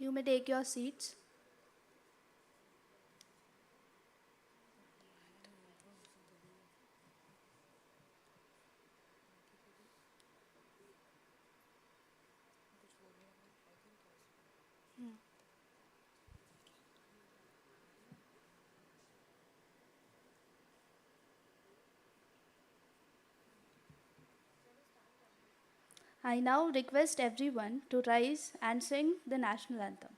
You may take your seats. I now request everyone to rise and sing the national anthem.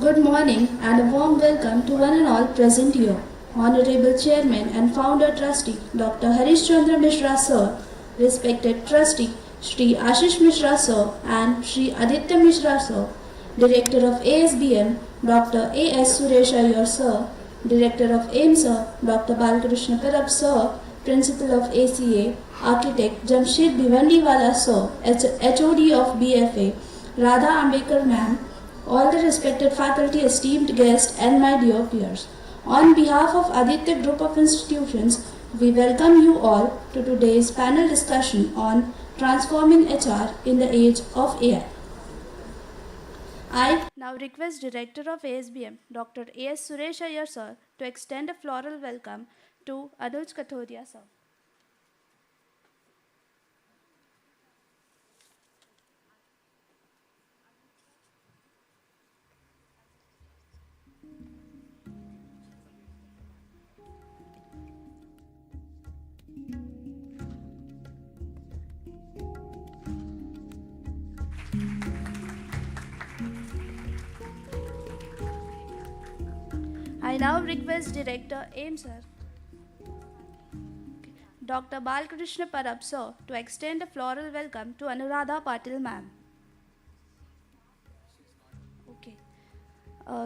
Good morning and a warm welcome to one and all present here. Honorable Chairman and Founder Trustee Dr. Harish Chandra Mishra Sir, respected Trustee Shri Ashish Mishra Sir and Shri Aditya Mishra Sir, Director of ASBM Dr. A.S. Suresh Iyer Sir, Director of AIMS Sir Dr. Balkrishna Parab Sir, Principal of ACA, Architect Jamshed Bhivandiwala Sir, HOD of BFA, Radha Ambekar Ma'am, all the respected faculty, esteemed guests, and my dear peers. On behalf of Aditya Group of Institutions, we welcome you all to today's panel discussion on transforming HR in the age of AI. I now request Director of ASBM, Dr. A.S. Suresh Iyer Sir, to extend a floral welcome to Anuj Kathoria Sir. I now request Director AIM Sir, Dr. Balkrishna Parab Sir, to extend a floral welcome to Anuradha Patil Ma'am. Okay.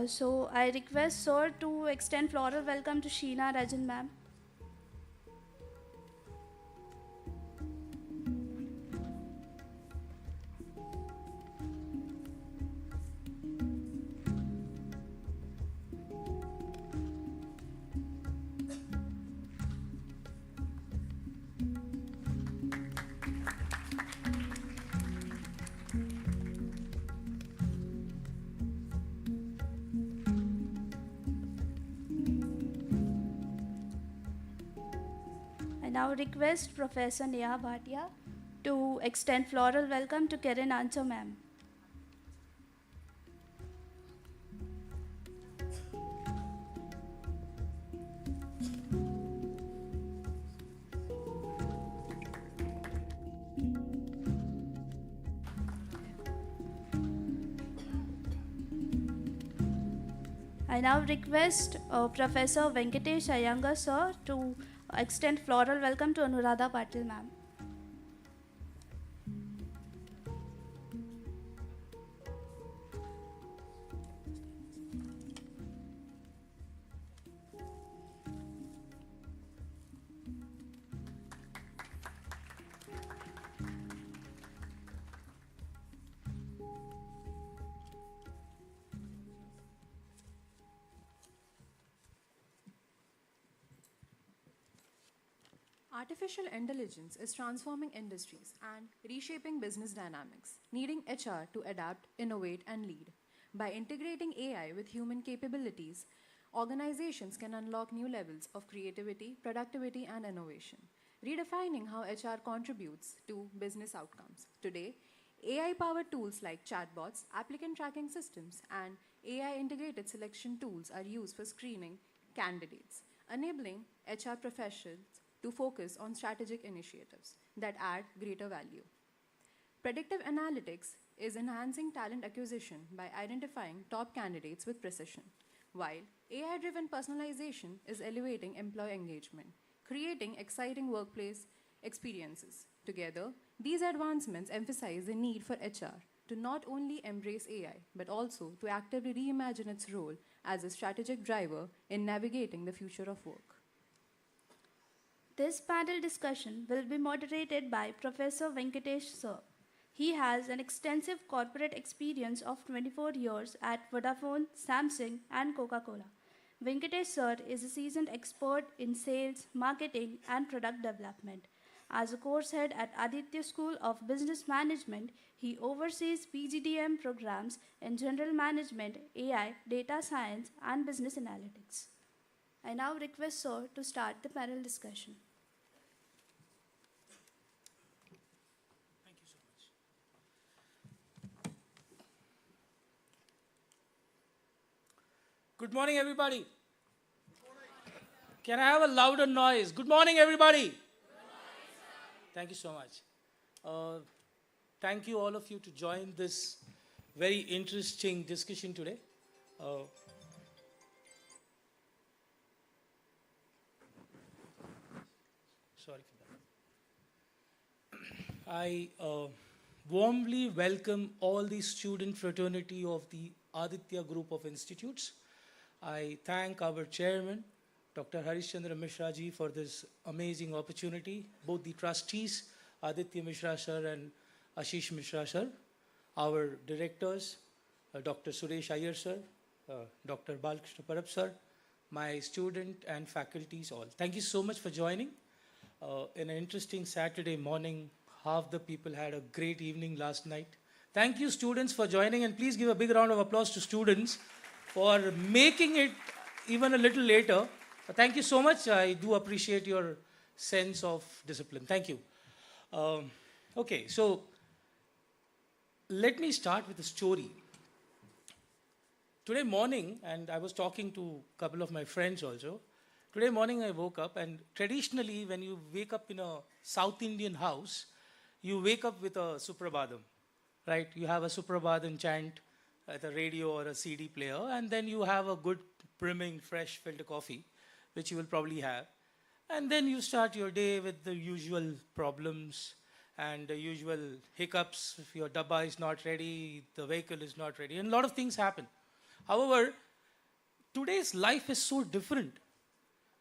So I request Sir to extend floral welcome to Sheena Rajan Ma'am. I now request Professor Neha Bhatia to extend floral welcome to Kiran Ancha Ma'am. I now request Professor Venkatesh Iyengar Sir to extend floral welcome to Anuradha Patil Ma'am. Artificial intelligence is transforming industries and reshaping business dynamics, needing HR to adapt, innovate, and lead. By integrating AI with human capabilities, organizations can unlock new levels of creativity, productivity, and innovation, redefining how HR contributes to business outcomes. Today, AI powered tools like chatbots, applicant tracking systems, and AI integrated selection tools are used for screening candidates, enabling HR professionals to focus on strategic initiatives that add greater value. Predictive analytics is enhancing talent acquisition by identifying top candidates with precision, while AI driven personalization is elevating employee engagement, creating exciting workplace experiences. Together, these advancements emphasize the need for HR to not only embrace AI but also to actively reimagine its role as a strategic driver in navigating the future of work. This panel discussion will be moderated by Professor Venkatesh Sir. He has an extensive corporate experience of 24 years at Vodafone, Samsung, and Coca-Cola. Venkatesh Sir is a seasoned expert in sales, marketing, and product development. As a course head at Aditya School of Business Management, he oversees PGDM programs in general management, AI, data science, and business analytics. I now request Sir to start the panel discussion. Thank you so much. Good morning, everybody. Can I have a louder noise? Good morning, everybody. Thank you so much. Thank you, all of you, to join this very interesting discussion today. Sorry for that. I warmly welcome all the student fraternity of the Aditya Group of Institutes. I thank our chairman, Dr. Harishchandra Mishra ji, for this amazing opportunity, both the trustees, Aditya Mishra sir and Ashish Mishra sir, our directors, Dr. Suresh Iyer sir, Dr. Balkrishna Parab sir, my student and faculties all. Thank you so much for joining. In an interesting Saturday morning, half the people had a great evening last night. Thank you, students, for joining, and please give a big round of applause to students for making it even a little later. Thank you so much. I do appreciate your sense of discipline. Thank you. Okay, so let me start with a story. Today morning, and I was talking to a couple of my friends also, today morning I woke up, and traditionally when you wake up in a South Indian house, you wake up with a Suprabhadam, right? You have a Suprabhadam chant at a radio or a CD player, and then you have a good brimming fresh filter coffee, which you will probably have. And then you start your day with the usual problems and the usual hiccups. If your dabba is not ready, the vehicle is not ready, and a lot of things happen. However, today's life is so different.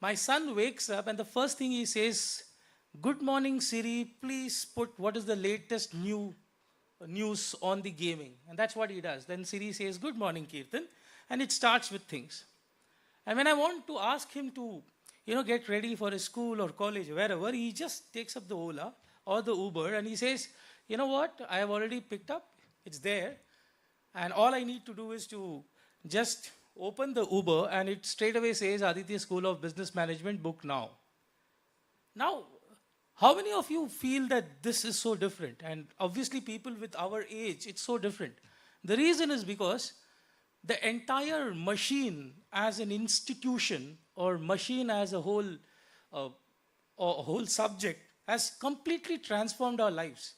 My son wakes up and the first thing he says, "Good morning, Siri, please put what is the latest news on the gaming." And that's what he does. Then Siri says, "Good morning, Kirtan," and it starts with things. And when I want to ask him to, get ready for his school or college, wherever, he just takes up the Ola or the Uber and he says, "You know what? I have already picked up. It's there. And all I need to do is to just open the Uber and it straight away says Aditya School of Business Management, book now." Now, how many of you feel that this is so different? And obviously people with our age, it's so different. The reason is because the entire machine as an institution or machine as a whole subject has completely transformed our lives.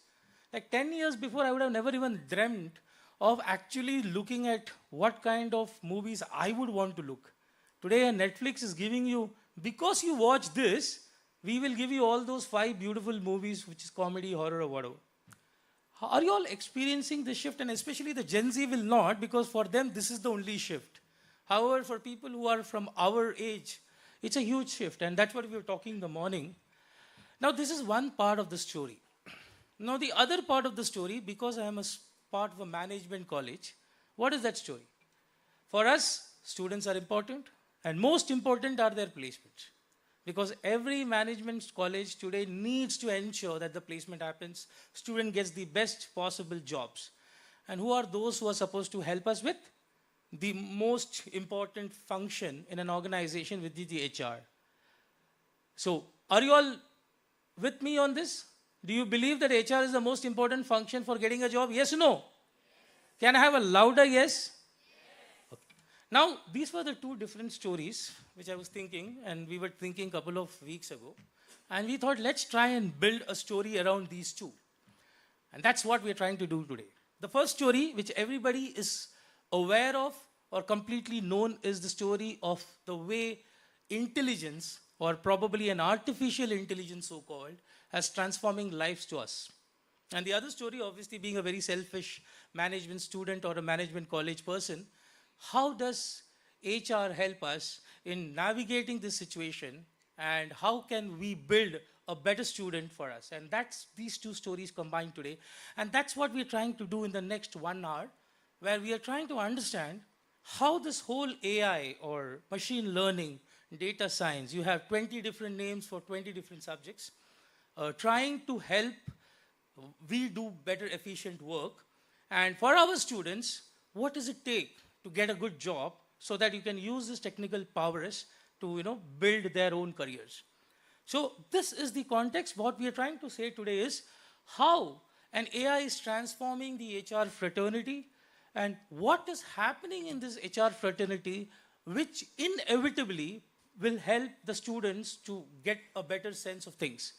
Like 10 years before, I would have never even dreamt of actually looking at what kind of movies I would want to look. Today, Netflix is giving you, because you watch this, we will give you all those 5 beautiful movies, which is comedy, horror, or whatever. Are you all experiencing this shift? And especially the Gen Z will not, because for them, this is the only shift. However, for people who are from our age, it's a huge shift. And that's what we were talking in the morning. Now, this is one part of the story. Now, the other part of the story, because I am a part of a management college, what is that story? For us, students are important, and most important are their placements. Because every management college today needs to ensure that the placement happens, student gets the best possible jobs. And who are those who are supposed to help us with? the most important function in an organization, which is the HR. So, are you all with me on this? Do you believe that HR is the most important function for getting a job? Yes or no? Can I have a louder yes? Okay. Now, these were the two different stories which I was thinking, and we were thinking a couple of weeks ago. And we thought, let's try and build a story around these two. And that's what we're trying to do today. The first story, which everybody is aware of or completely known, is the story of the way intelligence, or probably an artificial intelligence so-called, has transforming lives to us. And the other story, obviously being a very selfish management student or a management college person, how does HR help us in navigating this situation, and how can we build a better student for us? And that's these two stories combined today. And that's what we're trying to do in the next 1 hour, where we are trying to understand how this whole AI or machine learning, data science, you have 20 different names for 20 different subjects, trying to help we do better efficient work. And for our students, what does it take to get a good job so that you can use this technical prowess to build their own careers? So this is the context. What we are trying to say today is how an AI is transforming the HR fraternity, and what is happening in this HR fraternity which inevitably will help the students to get a better sense of things.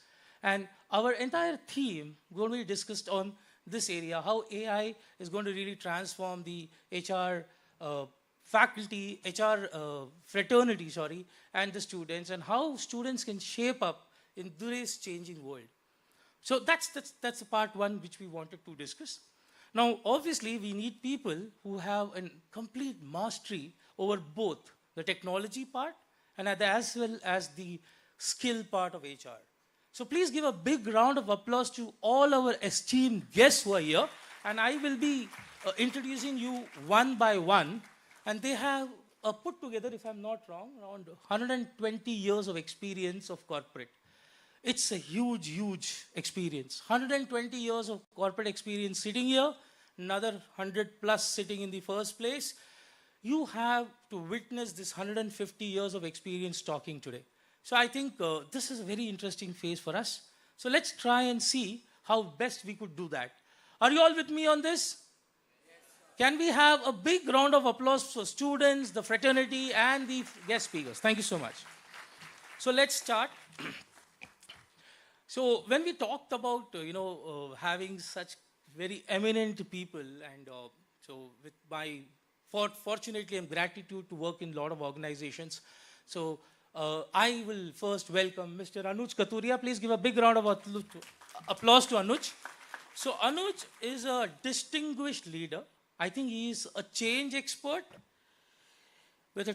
And our entire theme going to be discussed on this area, how AI is going to really transform the HR faculty, HR fraternity, and the students, and how students can shape up in today's changing world. So that's part one which we wanted to discuss. Now, obviously, we need people who have a complete mastery over both the technology part and as well as the skill part of HR. So please give a big round of applause to all our esteemed guests who are here. And I will be introducing you one by one. And they have put together, if I'm not wrong, around 120 years of experience of corporate. It's a huge, huge experience. 120 years of corporate experience sitting here, another 100 plus sitting in the first place. You have to witness this 150 years of experience talking today. So I think this is a very interesting phase for us. So let's try and see how best we could do that. Are you all with me on this? Can we have a big round of applause for students, the fraternity, and the guest speakers? Thank you so much. So let's start. So when we talked about, having such very eminent people, and so with my, fortunately, I'm gratitude to work in a lot of organizations. So I will first welcome Mr. Anuj Katuria. Please give a big round of applause to Anuj. So Anuj is a distinguished leader. I think he is a change expert with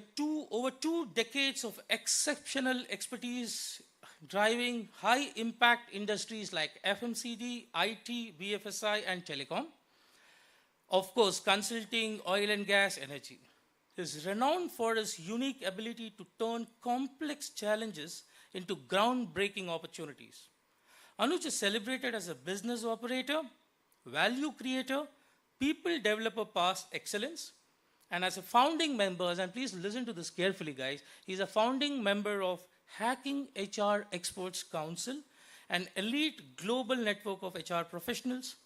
over 2 decades of exceptional expertise driving high impact industries like FMCG, IT, BFSI, and telecom. Of course, consulting, oil and gas, energy. He is renowned for his unique ability to turn complex challenges into groundbreaking opportunities. Anuj is celebrated as a business operator, value creator, people developer past excellence, and as a founding member, and please listen to this carefully, guys, he's a founding member of Hacking HR Experts Council, an elite global network of HR professionals.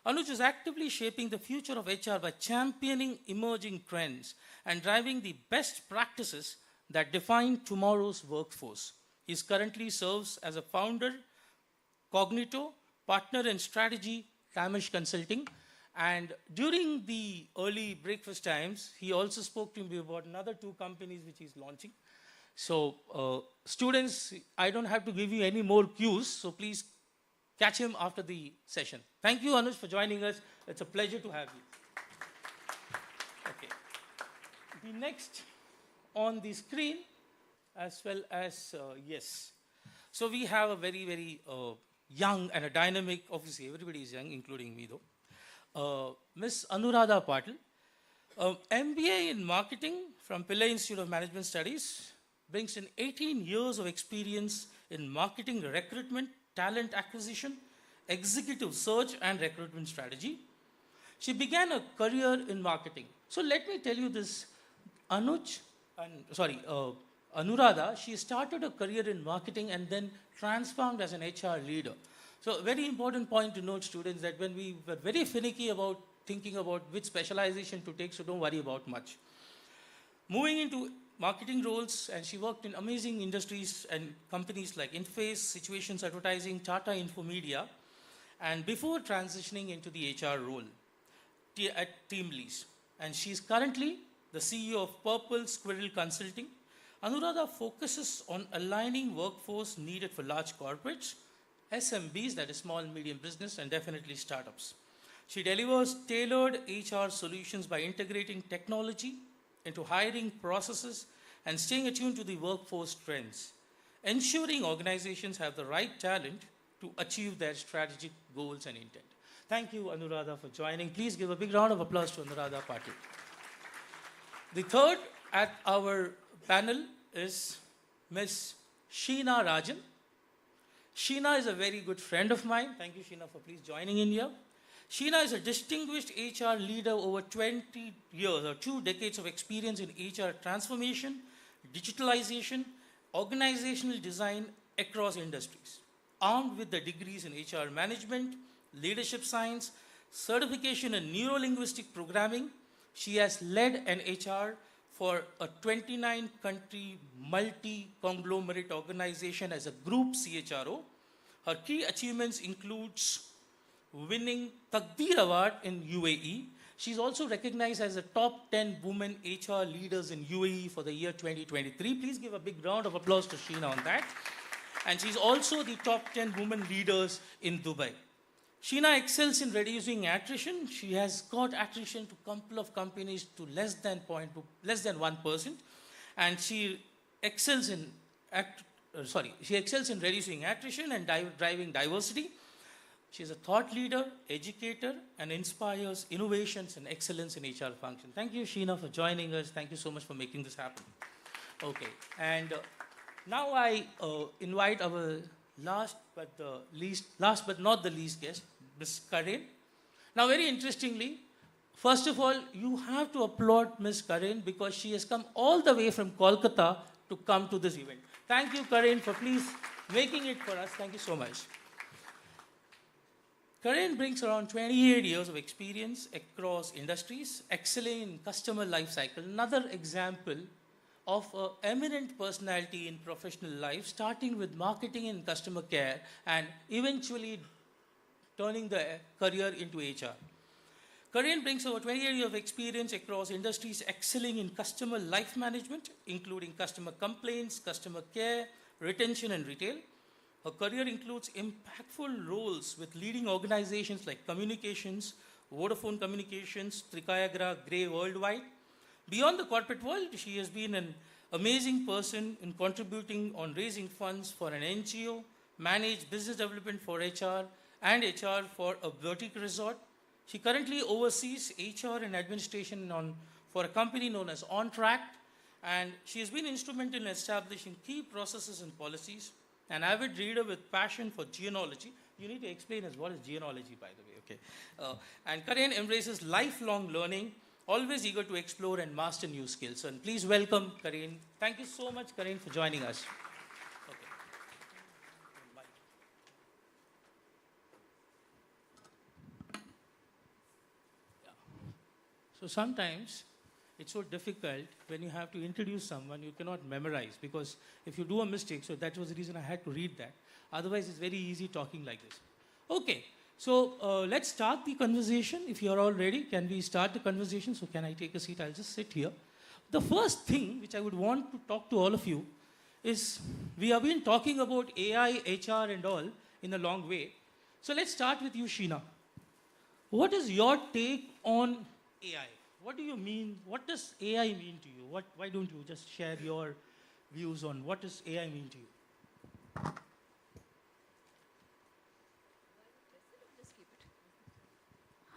Anuj is actively shaping the future of HR by championing emerging trends and driving the best practices that define tomorrow's workforce. He currently serves as a founder, Cognito, partner in strategy, Tamish Consulting. And during the early breakfast times, he also spoke to me about another 2 companies which he's launching. So students, I don't have to give you any more cues, so please catch him after the session. Thank you, Anuj, for joining us. It's a pleasure to have you. Okay. The next on the screen, as well as, yes. So we have a very, very young and a dynamic, obviously everybody is young, including me though, Miss Anuradha Patil, MBA in Marketing from Pillai Institute of Management Studies, brings in 18 years of experience in marketing recruitment, talent acquisition, executive search, and recruitment strategy. She began a career in marketing. So let me tell you this, Anuj, Anuradha, she started a career in marketing and then transformed as an HR leader. So a very important point to note, students, that when we were very finicky about thinking about which specialization to take, so don't worry about much. Moving into marketing roles, and she worked in amazing industries and companies like Inface, Situations Advertising, Tata Infomedia, and before transitioning into the HR role at Teamlease. And she's currently the CEO of Purple Squirrel Consulting. Anuradha focuses on aligning workforce needed for large corporates, SMBs, that is small and medium business, and definitely startups. She delivers tailored HR solutions by integrating technology into hiring processes and staying attuned to the workforce trends, ensuring organizations have the right talent to achieve their strategic goals and intent. Thank you, Anuradha, for joining. Please give a big round of applause to Anuradha Patil. The third at our panel is Ms. Sheena Rajan. Sheena is a very good friend of mine. Thank you, Sheena, for please joining in here. Sheena is a distinguished HR leader over 20 years or 2 decades of experience in HR transformation, digitalization, organizational design across industries. Armed with the degrees in HR management, leadership science, certification in neuro-linguistic programming, she has led an HR for a 29-country multi-conglomerate organization as a group CHRO. Her key achievements includes winning Takdir Award in UAE. She's also recognized as a top 10 women HR leaders in UAE for the year 2023. Please give a big round of applause to Sheena on that. And she's also the top 10 women leaders in Dubai. Sheena excels in reducing attrition. She has got attrition to a couple of companies to less than 1%. And she excels in reducing attrition and driving diversity. She is a thought leader, educator, and inspires innovations and excellence in HR function. Thank you, Sheena, for joining us. Thank you so much for making this happen. Okay, and now I invite our last but not the least guest, Ms. Karen. Now, very interestingly, first of all, you have to applaud Ms. Karen because she has come all the way from Kolkata to come to this event. Thank you, Karen, for please making it for us. Thank you so much. Karen brings around 28 years of experience across industries, excelling in customer life cycle. Another example of an eminent personality in professional life, starting with marketing and customer care, and eventually turning the career into HR. Karen brings over 28 years of experience across industries, excelling in customer life management, including customer complaints, customer care, retention, and retail. Her career includes impactful roles with leading organizations like Communications, Vodafone Communications, Trikayagra, Grey Worldwide. Beyond the corporate world, she has been an amazing person in contributing on raising funds for an NGO, managed business development for HR, and HR for a boutique resort. She currently oversees HR and administration for a company known as OnTrack, and she has been instrumental in establishing key processes and policies. An avid reader with passion for genealogy. You need to explain us what is genealogy, by the way, okay? And Karen embraces lifelong learning, always eager to explore and master new skills. And please welcome Karen. Thank you so much, Karen, for joining us. Okay. Yeah. So sometimes it's so difficult when you have to introduce someone you cannot memorize, because if you do a mistake, so that was the reason I had to read that. Otherwise, it's very easy talking like this. Okay, so let's start the conversation. If you're all ready, can we start the conversation? So can I take a seat? I'll just sit here. The first thing which I would want to talk to all of you is, we have been talking about AI, HR and all in a long way. So let's start with you, Sheena. What is your take on AI? What do you mean? What does AI mean to you? Why don't you just share your views on what does AI mean to you?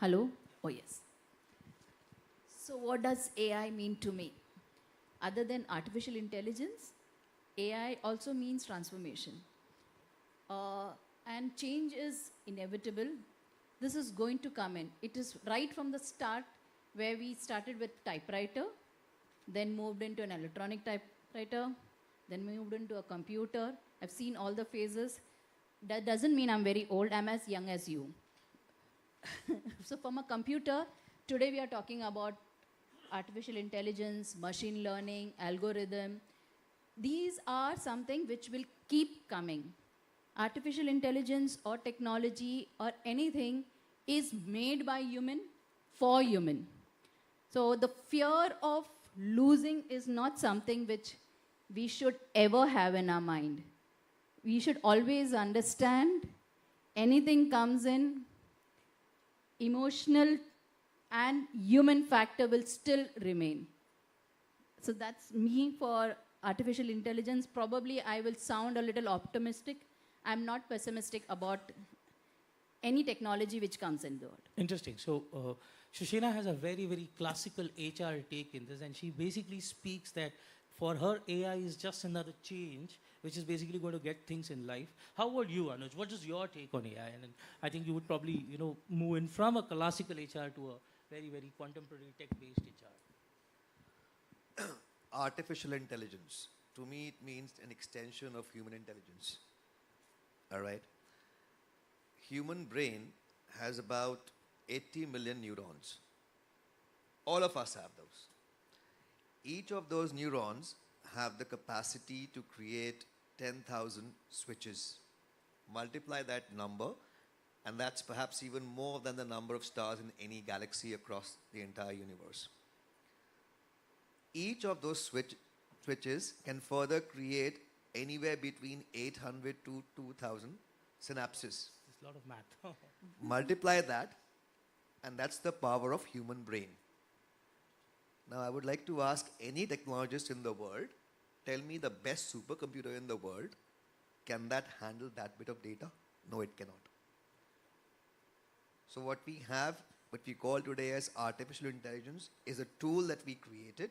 Hello? Oh, yes. So, what does AI mean to me? Other than artificial intelligence, AI also means transformation. And change is inevitable. this is going to come in. It is right from the start where we started with typewriter, then moved into an electronic typewriter, then moved into a computer. I've seen all the phases. That doesn't mean I'm very old. I'm as young as you. So from a computer, today we are talking about artificial intelligence, machine learning, algorithm. These are something which will keep coming. Artificial intelligence or technology or anything is made by human for human. So the fear of losing is not something which we should ever have in our mind. We should always understand anything comes in, emotional and human factor will still remain. So that's me for artificial intelligence. Probably I will sound a little optimistic. I'm not pessimistic about any technology which comes in the world. Interesting. So, Shushena has a very, very classical HR take in this, and she basically speaks that for her, AI is just another change, which is basically going to get things in life. How about you, Anuj? What is your take on AI? And I think you would probably, move in from a classical HR to a very, very contemporary tech-based HR. Artificial intelligence. To me, it means an extension of human intelligence. All right? Human brain has about 80 million neurons. All of us have those. Each of those neurons have the capacity to create 10,000 switches. Multiply that number, and that's perhaps even more than the number of stars in any galaxy across the entire universe. Each of those switches can further create anywhere between 800 to 2,000 synapses. There's a lot of math. Multiply that, and that's the power of human brain. Now, I would like to ask any technologist in the world, tell me the best supercomputer in the world, can that handle that bit of data? No, it cannot. So what we have, what we call today as artificial intelligence, is a tool that we created.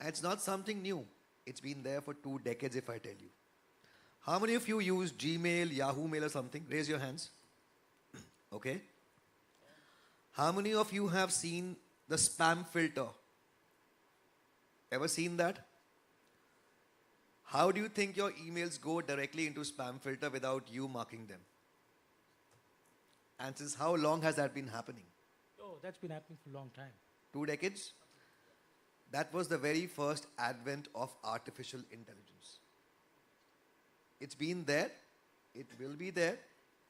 And it's not something new. It's been there for 2 decades, if I tell you. How many of you use Gmail, Yahoo Mail or something? Raise your hands. Okay. How many of you have seen the spam filter? Ever seen that? How do you think your emails go directly into spam filter without you marking them? And since how long has that been happening? Oh, that's been happening for a long time. 2 decades? That was the very first advent of artificial intelligence. It's been there. It will be there.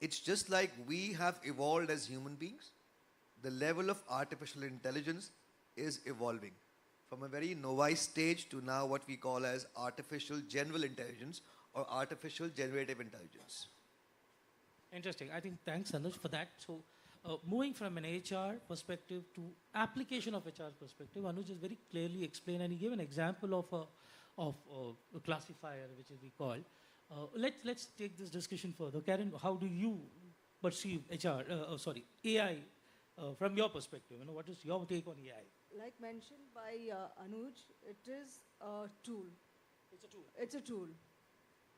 It's just like we have evolved as human beings. The level of artificial intelligence is evolving from a very novice stage to now what we call as artificial general intelligence or artificial generative intelligence. Interesting. I think thanks, Anuj, for that. So, moving from an HR perspective to application of HR perspective, Anuj has very clearly explained, and he gave an example of a classifier, which is we call. Let's take this discussion further. Karen, how do you perceive AI from your perspective? What is your take on AI? Like mentioned by Anuj, it is a tool. It's a tool. It's a tool.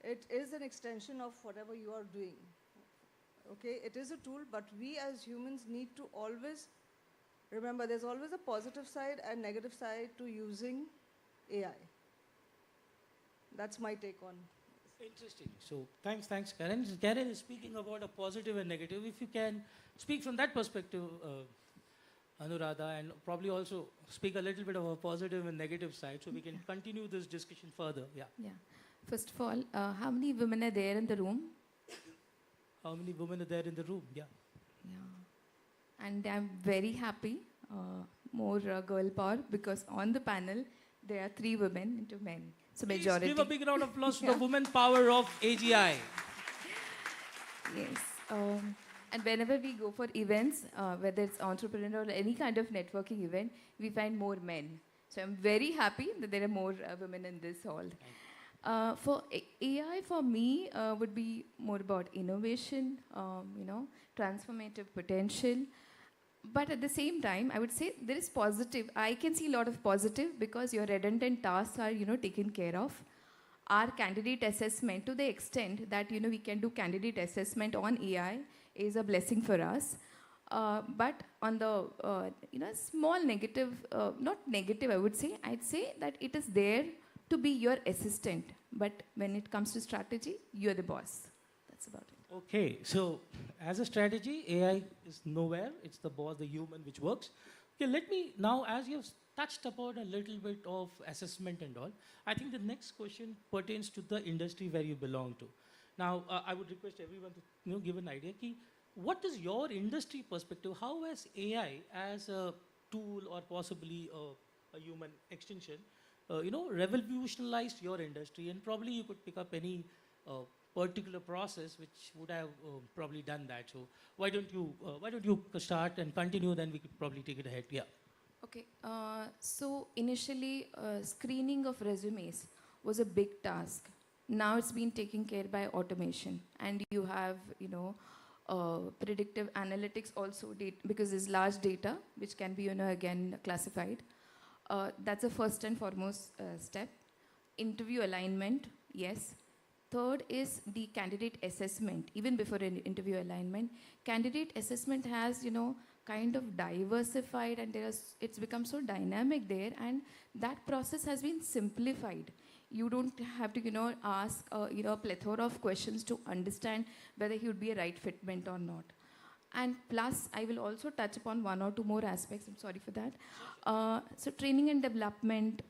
It is an extension of whatever you are doing. Okay, it is a tool, but we as humans need to always remember there's always a positive side and negative side to using AI. That's my take on. Interesting. So thanks, Karen. Karen is speaking about a positive and negative. If you can speak from that perspective, Anuradha, and probably also speak a little bit of a positive and negative side, so we can continue this discussion further. Yeah. Yeah. First of all, how many women are there in the room? How many women are there in the room? Yeah. Yeah. And I'm very happy, more girl power, because on the panel there are 3 women and 2 men. So Please majority. give a big round of applause to the women power of AGI. Yes. And whenever we go for events, whether it's entrepreneur or any kind of networking event, we find more men. So I'm very happy that there are more women in this hall. For AI, for me, would be more about innovation, transformative potential. But at the same time, I would say there is positive. I can see a lot of positive because your redundant tasks are, taken care of. Our candidate assessment, to the extent that, we can do candidate assessment on AI, is a blessing for us. But on the small negative, not negative, I would say, I'd say that it is there to be your assistant. But when it comes to strategy, you're the boss. That's about it. Okay, so as a strategy, AI is nowhere. It's the boss, the human, which works. Okay, let me now, as you've touched upon a little bit of assessment and all, I think the next question pertains to the industry where you belong to. Now, I would request everyone to give an idea. Ki, what is your industry perspective? How has AI as a tool or possibly a human extension, revolutionized your industry? And probably you could pick up any particular process which would have probably done that. So why don't you start and continue? Then we could probably take it ahead. Yeah. Okay, so initially screening of resumes was a big task. Now it's been taken care by automation, and you have predictive analytics also because there's large data which can be again classified. That's the first and foremost step. Interview alignment, yes. Third is the candidate assessment. Even before an interview alignment, candidate assessment has kind of diversified, and it's become so dynamic there, and that process has been simplified. You don't have to ask a plethora of questions to understand whether he would be a right fitment or not. And plus, I will also touch upon one or two more aspects. I'm sorry for that. So training and development,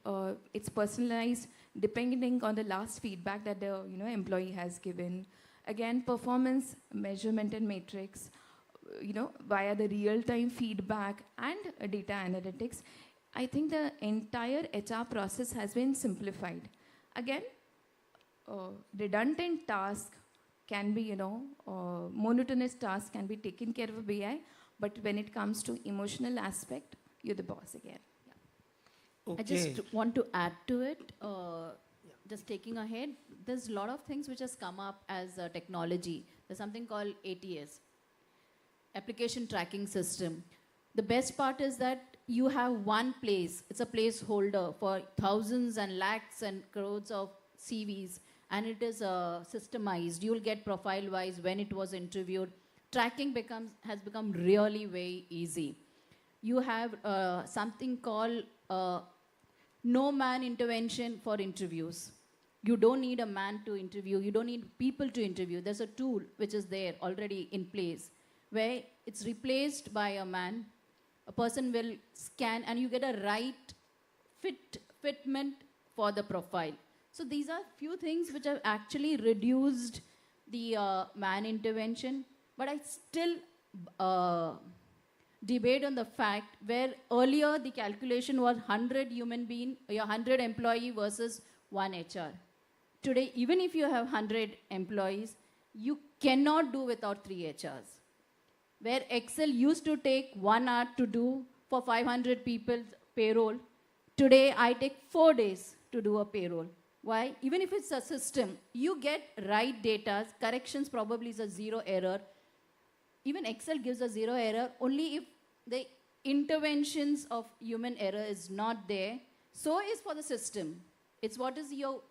it's personalized depending on the last feedback that the employee has given. Again, performance measurement and matrix, via the real-time feedback and data analytics. I think the entire HR process has been simplified. Again, redundant task can be, monotonous tasks can be taken care of by AI, but when it comes to emotional aspect, you're the boss again. Yeah. Okay. I just want to add to it, just taking ahead, there's a lot of things which has come up as technology. There's something called ATS, Application Tracking System. The best part is that you have one place, it's a placeholder for thousands and lakhs and crores of CVs, and it is systemized. You'll get profile-wise when it was interviewed. Tracking has become really very easy. You have something called no man intervention for interviews. You don't need a man to interview. You don't need people to interview. There's a tool which is there already in place where it's replaced by a man. A person will scan and you get a right fitment for the profile. So these are few things which have actually reduced the man intervention. But I still debate on the fact where earlier the calculation was 100 human being, 100 employee versus 1 HR. Today, even if you have 100 employees, you cannot do without 3 HRs. Where Excel used to take 1 hour to do for 500 people's payroll, today I take 4 days to do a payroll. Why? Even if it's a system, you get right data, corrections probably is a 0 error. Even Excel gives a 0 error only if the interventions of human error is not there. So is for the system. It's what is your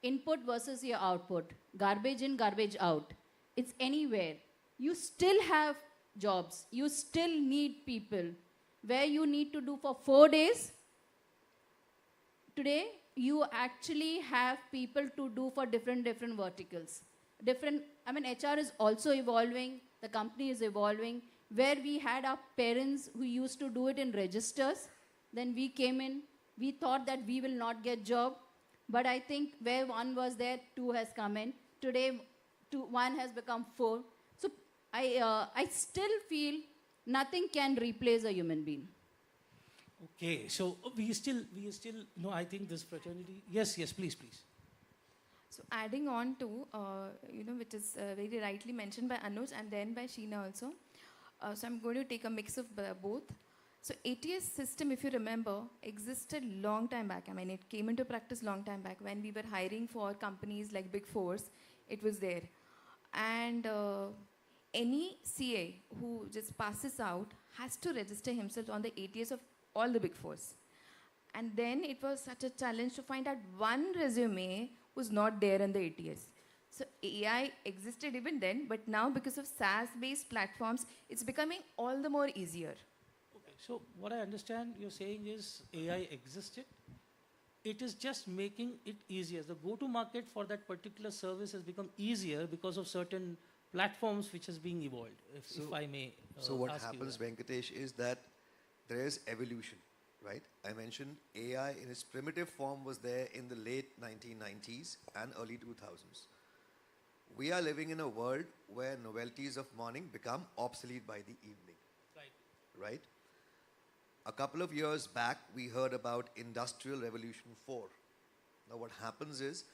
input versus your output. Garbage in, garbage out. It's anywhere. You still have jobs. You still need people. Where you need to do for 4 days, today you actually have people to do for different verticals. HR is also evolving. The company is evolving. Where we had our parents who used to do it in registers, then we came in. We thought that we will not get job. But I think where 1 was there, 2 has come in. Today, 1 has become 4. So I still feel nothing can replace a human being. Okay, so we still, I think this fraternity. Yes, please. So adding on to, which is very rightly mentioned by Anuj and then by Sheena also. So I'm going to take a mix of both. So ATS system, if you remember, existed long time back. I mean, it came into practice long time back when we were hiring for companies like Big Fours. It was there. And any CA who just passes out has to register himself on the ATS of all the Big Fours. And then it was such a challenge to find out one resume who's not there in the ATS. So AI existed even then, but now because of SaaS-based platforms, it's becoming all the more easier. Okay, so what I understand you're saying is AI existed. It is just making it easier. The go-to market for that particular service has become easier because of certain platforms which is being evolved, if I may So what ask you happens, that. Venkatesh, is that there is evolution, right? I mentioned AI in its primitive form was there in the late 1990s and early 2000s. We are living in a world where novelties of morning become obsolete by the evening, Right. right? A couple of years back, we heard about Industrial Revolution 4. Now, what happens is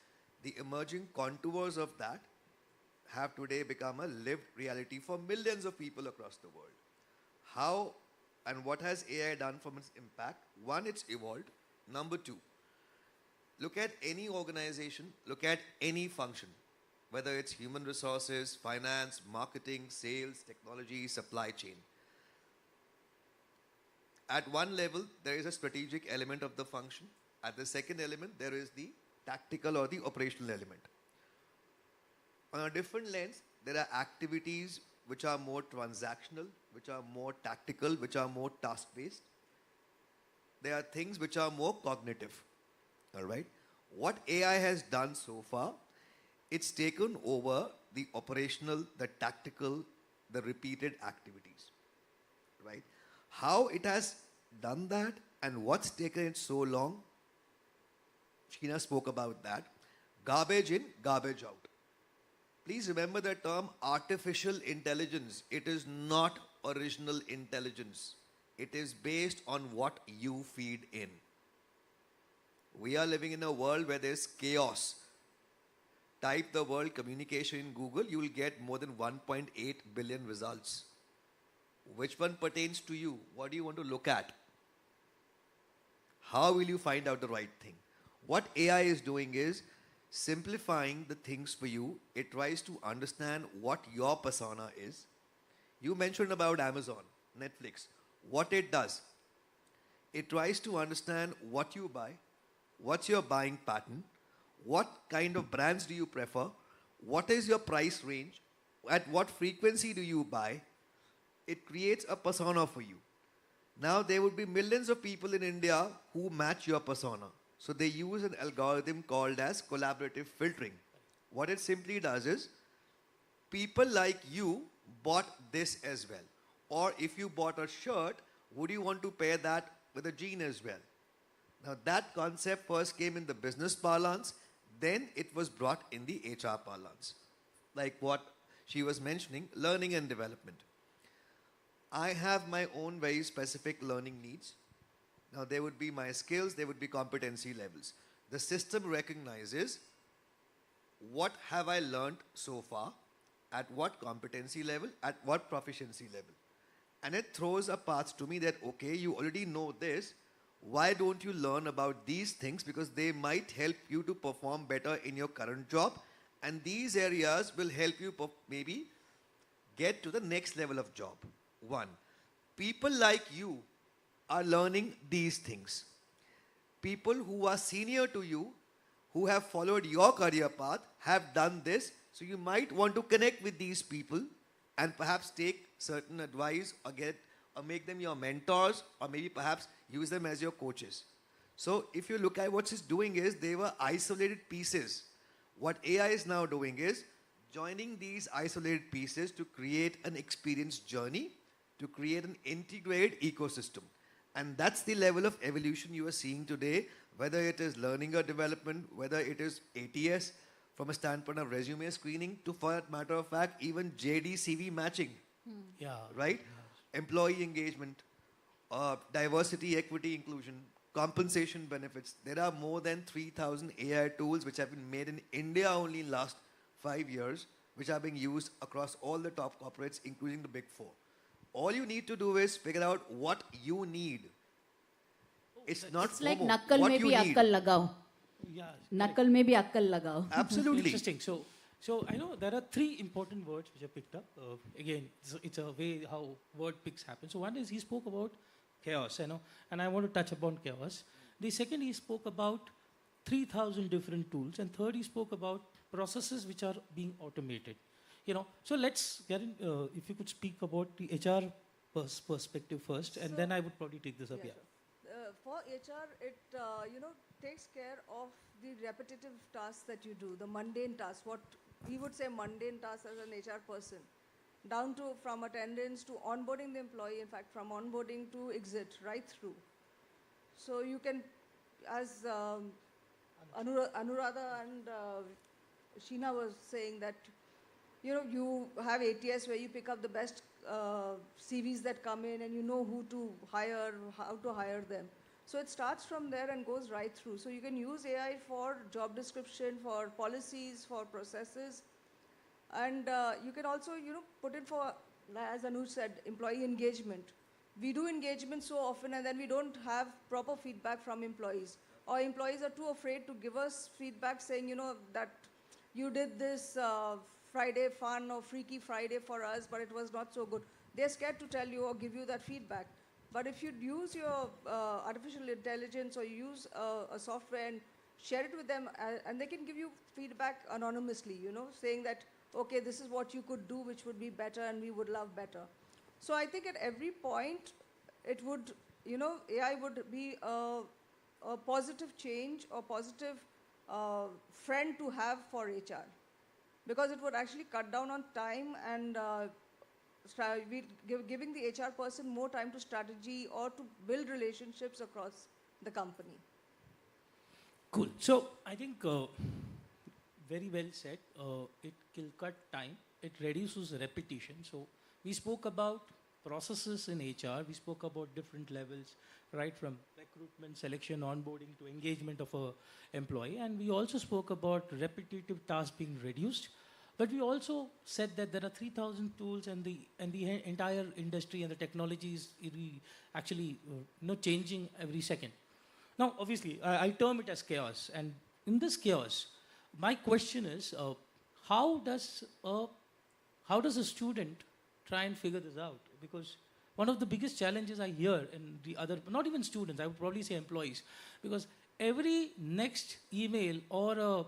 the emerging contours of that have today become a lived reality for millions of people across the world. How and what has AI done from its impact? One, it's evolved. Number two, look at any organization, look at any function, whether it's human resources, finance, marketing, sales, technology, supply chain. At one level, there is a strategic element of the function. At the second element, there is the tactical or the operational element. On a different lens, there are activities which are more transactional, which are more tactical, which are more task-based. There are things which are more cognitive. All right? What AI has done so far, it's taken over the operational, the tactical, the repeated activities. Right? How it has done that and what's taken it so long, Sheena spoke about that. Garbage in, garbage out. Please remember the term artificial intelligence. It is not original intelligence. It is based on what you feed in. We are living in a world where there's chaos. Type the word communication in Google, you will get more than 1.8 billion results. Which one pertains to you? What do you want to look at? How will you find out the right thing? What AI is doing is simplifying the things for you. It tries to understand what your persona is. You mentioned about Amazon, Netflix. What it does, it tries to understand what you buy, what's your buying pattern, what kind of brands do you prefer, what is your price range, at what frequency do you buy. It creates a persona for you. Now there would be millions of people in India who match your persona. So they use an algorithm called as collaborative filtering. What it simply does is, people like you bought this as well. Or if you bought a shirt, would you want to pair that with a jean as well? Now that concept first came in the business parlance, then it was brought in the HR parlance. Like what she was mentioning, learning and development. I have my own very specific learning needs. Now there would be my skills, there would be competency levels. The system recognizes what have I learned so far, at what competency level, at what proficiency level. And it throws a path to me that, okay, you already know this, why don't you learn about these things, because they might help you to perform better in your current job, and these areas will help you maybe get to the next level of job. One, people like you are learning these things. People who are senior to you, who have followed your career path, have done this, so you might want to connect with these people and perhaps take certain advice or make them your mentors, or maybe perhaps use them as your coaches. So if you look at what it's doing is, they were isolated pieces. What AI is now doing is joining these isolated pieces to create an experience journey, to create an integrated ecosystem. And that's the level of evolution you are seeing today, whether it is learning or development, whether it is ATS from a standpoint of resume screening, to, for that matter of fact, even JD CV matching. Yeah. Right? Employee engagement, diversity, equity, inclusion, compensation benefits. There are more than 3,000 AI tools which have been made in India only in last 5 years, which are being used across all the top corporates, including the big four. All you need to do is figure out what you need. It's not It's like FOMO, nakal what mein you bhi need. akkal lagao. Yeah. Nakal mein bhi akkal lagao. Absolutely. Interesting. So I know there are three important words which I picked up. Again, it's a way how word picks happen. So one is he spoke about chaos, and I want to touch upon chaos. The second, he spoke about 3,000 different tools, and third, he spoke about processes which are being automated. So let's get in, if you could speak about the HR perspective first, and then I would probably take this up. Yeah. Sure. For HR, it takes care of the repetitive tasks that you do, the mundane tasks, what we would say mundane tasks as an HR person, down to from attendance to onboarding the employee, in fact, from onboarding to exit, right through. So you can, as Anuradha and Sheena was saying that, you have ATS where you pick up the best CVs that come in and you know who to hire, how to hire them. So it starts from there and goes right through. So you can use AI for job description, for policies, for processes. And you can also, put in for, as Anuj said, employee engagement. We do engagement so often and then we don't have proper feedback from employees. Or employees are too afraid to give us feedback saying, that you did this Friday fun or Freaky Friday for us, but it was not so good. They're scared to tell you or give you that feedback. But if you use your artificial intelligence or you use a software and share it with them, and they can give you feedback anonymously, saying that, okay, this is what you could do, which would be better, and we would love better. So I think at every point, it would, AI would be a positive change or positive friend to have for HR. Because it would actually cut down on time and giving the HR person more time to strategy or to build relationships across the company. Cool. So I think very well said. It will cut time. It reduces repetition. So we spoke about processes in HR. We spoke about different levels, right from recruitment, selection, onboarding to engagement of a employee. And we also spoke about repetitive tasks being reduced. But we also said that there are 3,000 tools and the entire industry and the technology is actually changing every second. Now, obviously, I term it as chaos. And in this chaos, my question is, how does a student try and figure this out? Because one of the biggest challenges I hear in the other, not even students, I would probably say employees, because every next email or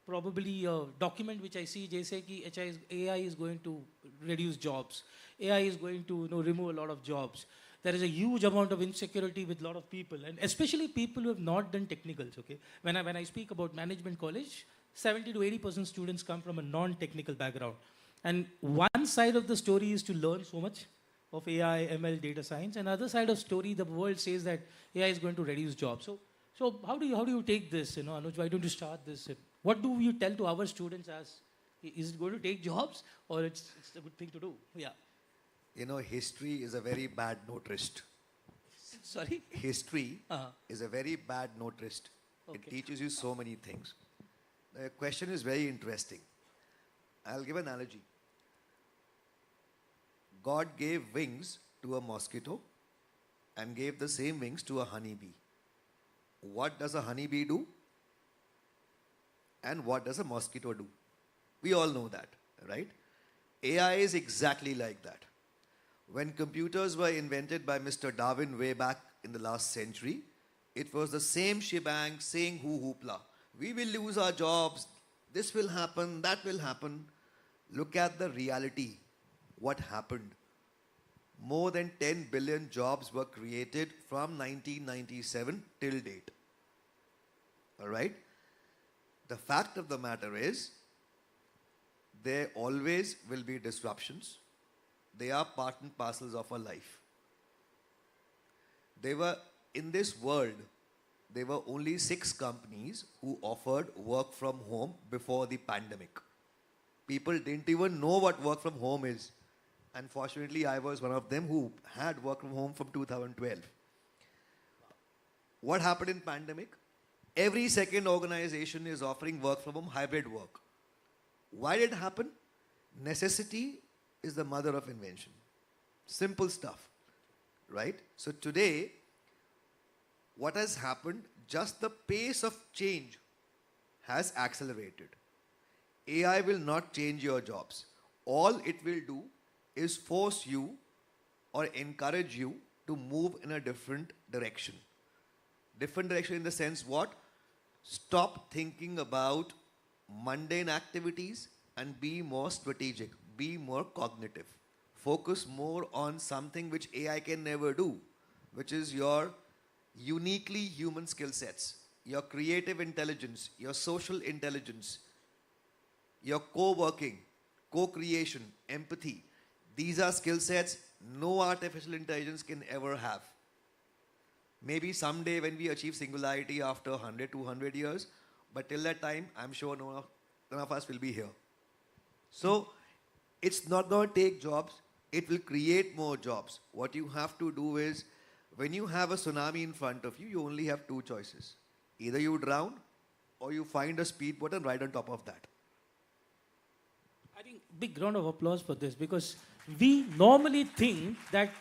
probably a document which I see, jaise ki AI is going to reduce jobs. AI is going to remove a lot of jobs. There is a huge amount of insecurity with a lot of people, and especially people who have not done technicals. Okay, when I speak about management college, 70 to 80% students come from a non-technical background, and one side of the story is to learn so much of AI, ML, data science, and other side of story, the world says that AI is going to reduce jobs. So how do you take this? Anuj, why don't you start this? What do you tell to our students as, is it going to take jobs or it's a good thing to do? Yeah. History is a very bad notarist. Sorry? History is a very bad notarist. Okay. It teaches you so many things. The question is very interesting. I'll give an analogy. God gave wings to a mosquito and gave the same wings to a honeybee. What does a honeybee do? And what does a mosquito do? We all know that, right? AI is exactly like that. When computers were invented by Mr. Darwin way back in the last century, it was the same shebang, saying hoopla. We will lose our jobs, this will happen, that will happen. Look at the reality. What happened? More than 10 billion jobs were created from 1997 till date. All right? The fact of the matter is, there always will be disruptions. They are part and parcels of our life. In this world, there were only 6 companies who offered work from home before the pandemic. People didn't even know what work from home is. Unfortunately, I was one of them who had work from home from 2012. What happened in pandemic? Every second organization is offering work from home, hybrid work. Why did it happen? Necessity is the mother of invention. Simple stuff, right? So today, what has happened, just the pace of change has accelerated. AI will not change your jobs. All it will do is force you or encourage you to move in a different direction. Different direction in the sense what? Stop thinking about mundane activities and be more strategic, be more cognitive. Focus more on something which AI can never do, which is your uniquely human skill sets, your creative intelligence, your social intelligence, your co-working, co-creation, empathy. These are skill sets no artificial intelligence can ever have. Maybe someday when we achieve singularity after 100, 200 years, but till that time, I'm sure none of us will be here. So it's not going to take jobs, it will create more jobs. What you have to do is, when you have a tsunami in front of you, you only have two choices. Either you drown or you find a speedboat and ride on top of that. I think big round of applause for this, because we normally think that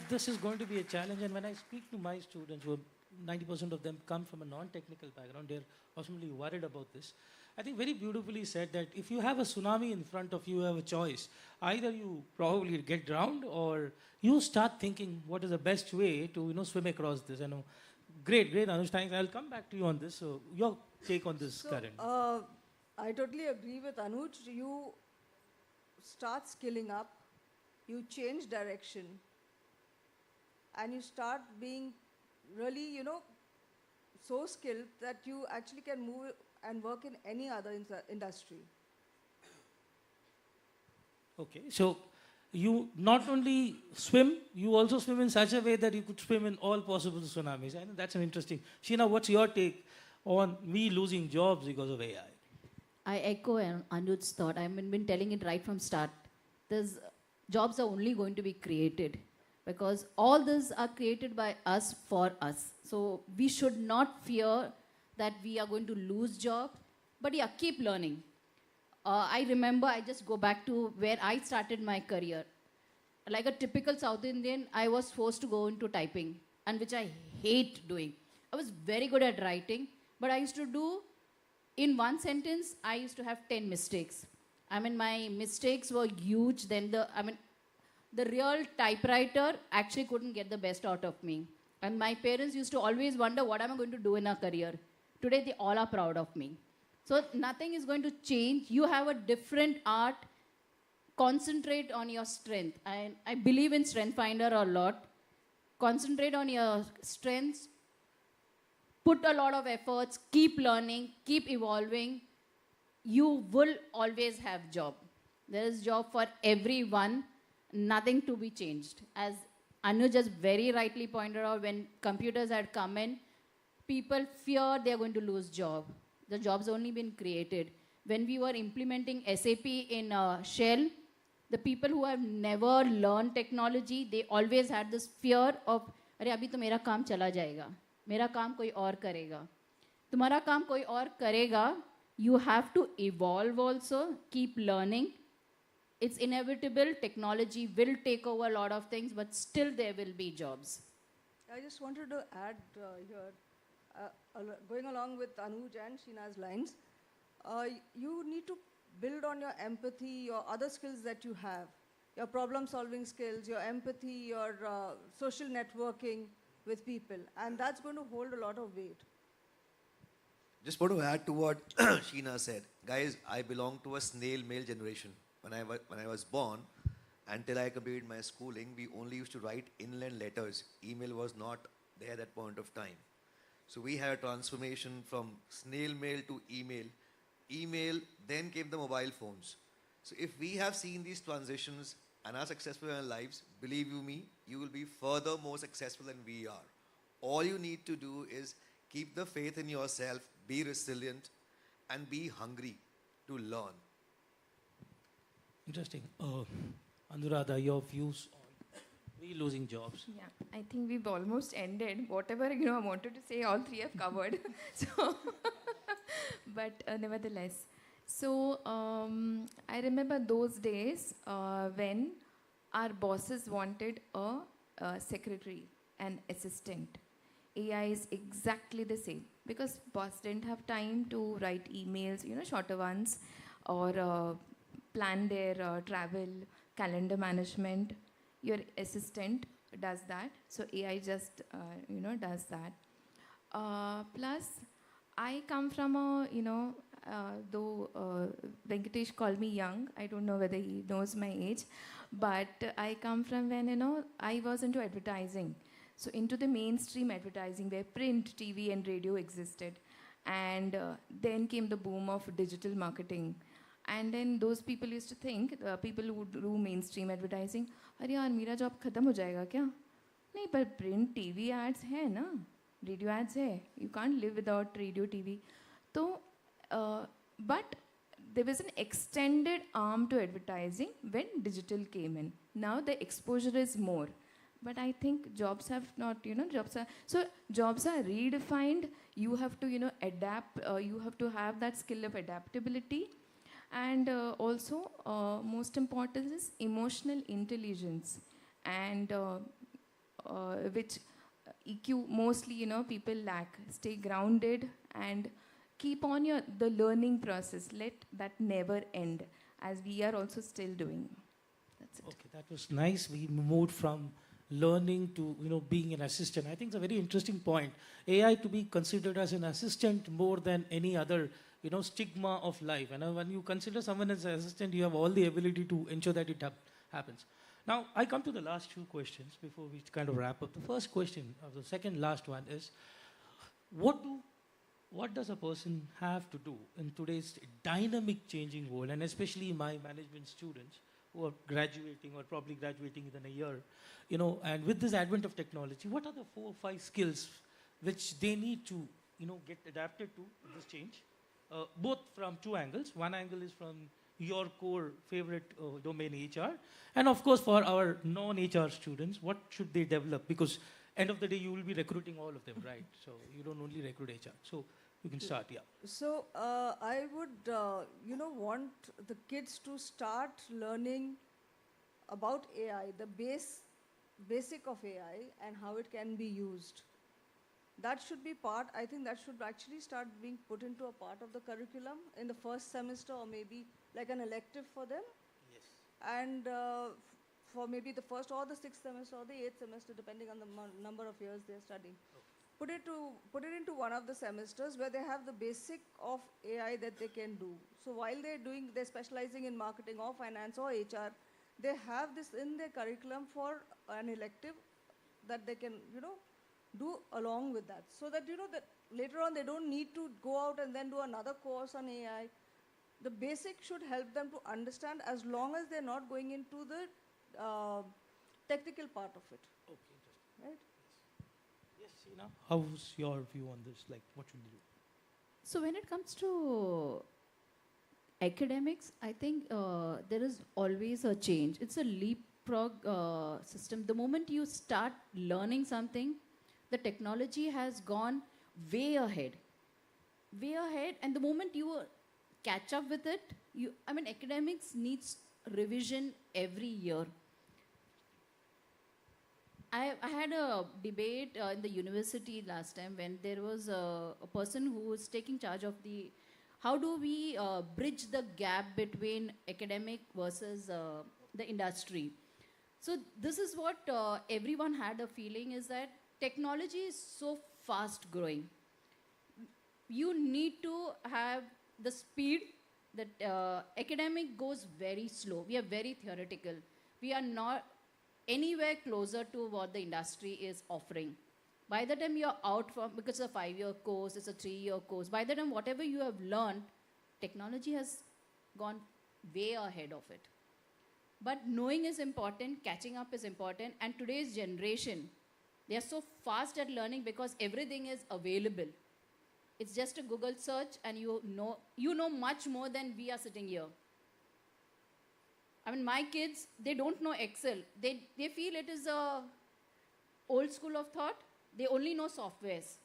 this is going to be a challenge, and when I speak to my students, who 90% of them come from a non-technical background, they're ultimately worried about this. I think very beautifully said that if you have a tsunami in front of you, you have a choice. Either you probably get drowned, or you start thinking what is the best way to swim across this. Great, Anush. Thanks. I'll come back to you on this. So your take on this, Karan. I totally agree with Anuj. You start skilling up, you change direction, and you start being really, so skilled that you actually can move and work in any other industry. Okay, so you not only swim, you also swim in such a way that you could swim in all possible tsunamis. I think that's an interesting. Sheena, what's your take on me losing jobs because of AI? I echo Anuj's thought. I've been telling it right from start. Jobs are only going to be created because all these are created by us for us. So we should not fear that we are going to lose jobs. But yeah, keep learning. I remember, I just go back to where I started my career. Like a typical South Indian, I was forced to go into typing, and which I hate doing. I was very good at writing, but I used to do, in one sentence, I used to have 10 mistakes. I mean, my mistakes were huge. Then the real typewriter actually couldn't get the best out of me. And my parents used to always wonder, what am I going to do in a career? Today, they all are proud of me. So nothing is going to change. You have a different art. Concentrate on your strength. I believe in Strength Finder a lot. Concentrate on your strengths. Put a lot of efforts. Keep learning. Keep evolving. You will always have job. There is job for everyone. Nothing to be changed. As Anu just very rightly pointed out, when computers had come in, people fear they are going to lose job. The job's only been created. When we were implementing SAP in Shell, the people who have never learned technology, they always had this fear of, अरे अभी तो मेरा काम चला जाएगा, मेरा काम कोई और करेगा. तुम्हारा काम कोई और करेगा. You have to evolve also, keep learning. It's inevitable, technology will take over a lot of things, but still there will be jobs. I just wanted to add here, going along with Anuj and Sheena's lines, you need to build on your empathy, your other skills that you have, your problem-solving skills, your empathy, your social networking with people, and that's going to hold a lot of weight. Just want to add to what Sheena said. Guys, I belong to a snail mail generation. When I was born, until I completed my schooling, we only used to write inland letters. Email was not there at that point of time. So we had a transformation from snail mail to email. Email, then came the mobile phones. So if we have seen these transitions and are successful in our lives, believe you me, you will be further more successful than we are. All you need to do is keep the faith in yourself, be resilient, and be hungry to learn. Interesting. Anuradha, your views on we losing jobs? Yeah, I think we've almost ended. Whatever I wanted to say, all three have covered. So, but nevertheless, so I remember those days when our bosses wanted a secretary, an assistant. AI is exactly the same because boss didn't have time to write emails, shorter ones, or plan their travel, calendar management. Your assistant does that. So AI just, does that. Plus, I come from a, though Venkatesh called me young, I don't know whether he knows my age, but I come from when, I was into advertising. So into the mainstream advertising where print, TV and radio existed. And then came the boom of digital marketing. And then those people used to think, people who do mainstream advertising, अरे यार मेरा job खत्म हो जाएगा क्या? नहीं पर print TV ads है ना, रेडियो एड्स है, you can't live without radio TV. तो but there was an extended arm to advertising when digital came in. Now the exposure is more. But I think jobs have not, jobs are redefined. You have to, adapt. You have to have that skill of adaptability. And also, most important is emotional intelligence. And which EQ mostly, people lack. Stay grounded and keep on the learning process. Let that never end, as we are also still doing. That's it. Okay, that was nice. We moved from learning to being an assistant. I think it's a very interesting point. AI to be considered as an assistant more than any other stigma of life. And when you consider someone as an assistant, you have all the ability to ensure that it happens. Now, I come to the last few questions before we kind of wrap up. The first question, or the second last one, is what does a person have to do in today's dynamic changing world, and especially my management students who are graduating or probably graduating within a year, and with this advent of technology, what are the 4 or 5 skills which they need to, get adapted to this change? Both from 2 angles. One angle is from your core favorite domain, HR, and of course for our non-HR students, what should they develop? Because end of the day, you will be recruiting all of them, right? So you don't only recruit HR. So you can start, yeah. So I would, want the kids to start learning about AI, the basic of AI and how it can be used. That should be I think that should actually start being put into a part of the curriculum in the first semester, or maybe like an elective for them. Yes. And for maybe the first or the 6th semester or the 8th semester, depending on the number of years they're studying. Okay. Put it into one of the semesters where they have the basic of AI that they can do. So while they're specializing in marketing or finance or HR, they have this in their curriculum for an elective that they can, do along with that. So that, that later on they don't need to go out and then do another course on AI. The basic should help them to understand, as long as they're not going into the technical part of it. Okay, interesting. Right? Yes, Sheena, how's your view on this? Like, what should we do? So when it comes to academics, I think there is always a change. It's a leapfrog system. The moment you start learning something, the technology has gone way ahead. Way ahead, and the moment you catch up with it, academics needs revision every year. I had a debate in the university last time when there was a person who was taking charge of how do we bridge the gap between academic versus the industry. So this is what everyone had a feeling, is that technology is so fast growing. You need to have the speed that academic goes very slow. We are very theoretical. We are not anywhere closer to what the industry is offering. By the time you're out from, because it's a 5-year course, it's a 3-year course, by the time whatever you have learned, technology has gone way ahead of it. But knowing is important, catching up is important, and today's generation, they are so fast at learning because everything is available. It's just a Google search and you know much more than we are sitting here. My kids, they don't know Excel. They feel it is a old school of thought. They only know softwares.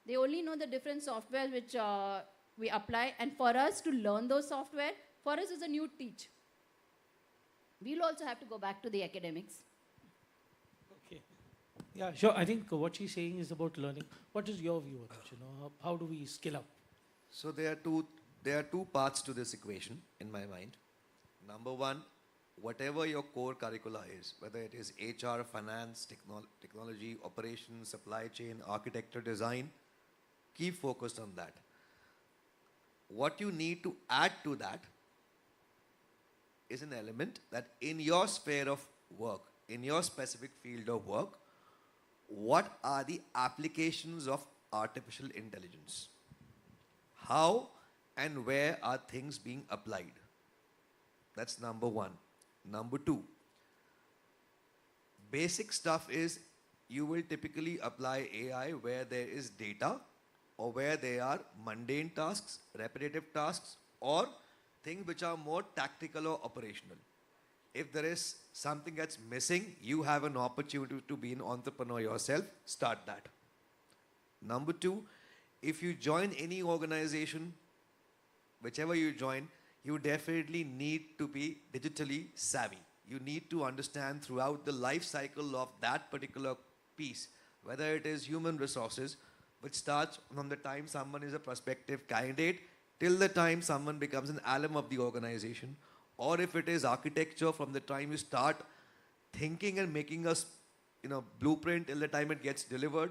They only know the different softwares which we apply. And for us to learn those software, for us is a new teach. We'll also have to go back to the academics. Okay. Yeah, sure. I think what she's saying is about learning. What is your view on it? How do we skill up? So there are two parts to this equation in my mind. Number one, whatever your core curricula is, whether it is HR, finance, technology, operations, supply chain, architecture, design, keep focused on that. What you need to add to that is an element that in your sphere of work, in your specific field of work, what are the applications of artificial intelligence? How and where are things being applied? That's number one. Number two, basic stuff is you will typically apply AI where there is data or where there are mundane tasks, repetitive tasks, or things which are more tactical or operational. If there is something that's missing, you have an opportunity to be an entrepreneur yourself, start that. Number two, if you join any organization, whichever you join, you definitely need to be digitally savvy. You need to understand throughout the life cycle of that particular piece, whether it is human resources, which starts from the time someone is a prospective candidate till the time someone becomes an alum of the organization, or if it is architecture from the time you start thinking and making a blueprint till the time it gets delivered,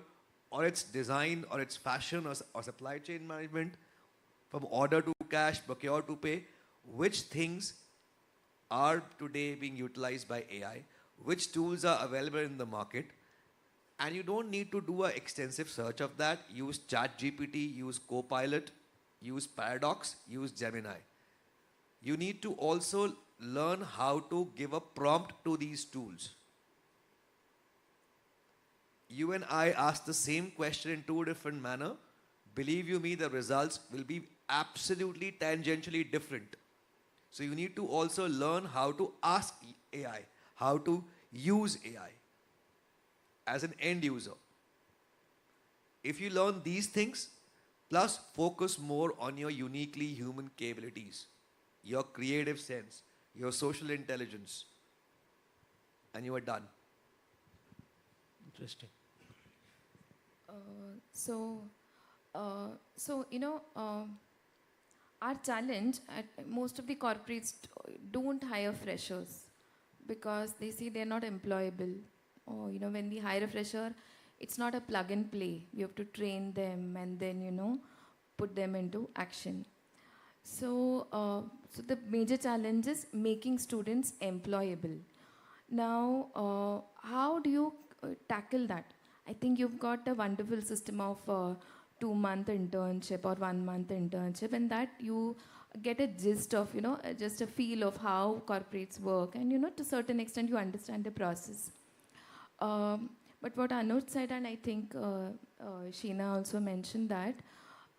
or it's design, or it's fashion, or supply chain management, from order to cash, procure to pay, which things are today being utilized by AI, which tools are available in the market, and you don't need to do an extensive search of that. Use ChatGPT, use Copilot, use Paradox, use Gemini. You need to also learn how to give a prompt to these tools. You and I ask the same question in two different manners. Believe you me, the results will be absolutely tangentially different. So you need to also learn how to ask AI, how to use AI as an end user. If you learn these things, plus focus more on your uniquely human capabilities, your creative sense, your social intelligence, and you are done. Interesting. Our challenge at most of the corporates don't hire freshers because they see they're not employable. Or when we hire a fresher, it's not a plug and play. You have to train them and then put them into action. So the major challenge is making students employable. Now, how do you tackle that? I think you've got a wonderful system of 2-month internship or 1-month internship, and that you get a gist of, just a feel of how corporates work, and, to a certain extent you understand the process. But what Anuj said, and I think Sheena also mentioned that,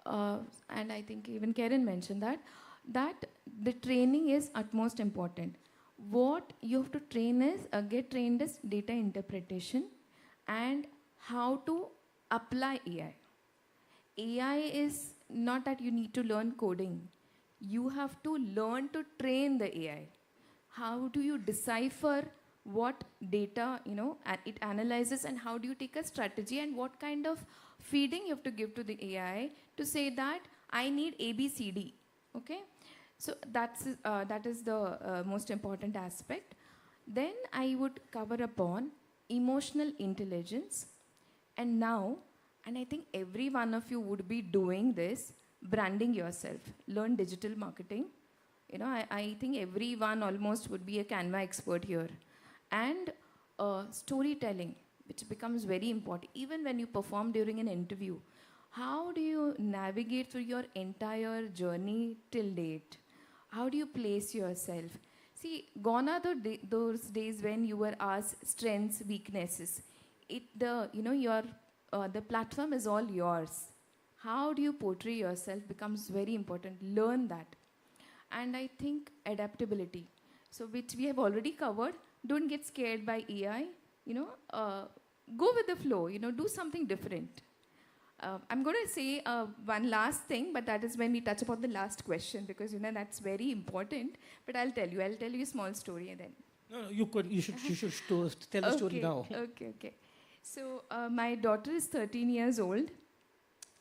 and I think even Karen mentioned that the training is utmost important. What you have to train is, get trained is data interpretation and how to apply AI. AI is not that you need to learn coding. You have to learn to train the AI. How do you decipher what data, it analyzes, and how do you take a strategy and what kind of feeding you have to give to the AI to say that I need A, B, C, D, okay? So that is the most important aspect. Then I would cover upon emotional intelligence. And now, and I think every one of you would be doing this, branding yourself. Learn digital marketing. I think everyone almost would be a Canva expert here. And storytelling, which becomes very important. Even when you perform during an interview, how do you navigate through your entire journey till date? How do you place yourself? See, gone are those days when you were asked strengths, weaknesses. The platform is all yours. How do you portray yourself becomes very important. Learn that. And I think adaptability, so which we have already covered. Don't get scared by AI. Go with the flow. Do something different. I'm going to say one last thing, but that is when we touch upon the last question, because that's very important. But I'll tell you a small story and then. No, you should tell the story now. Okay. So my daughter is 13 years old,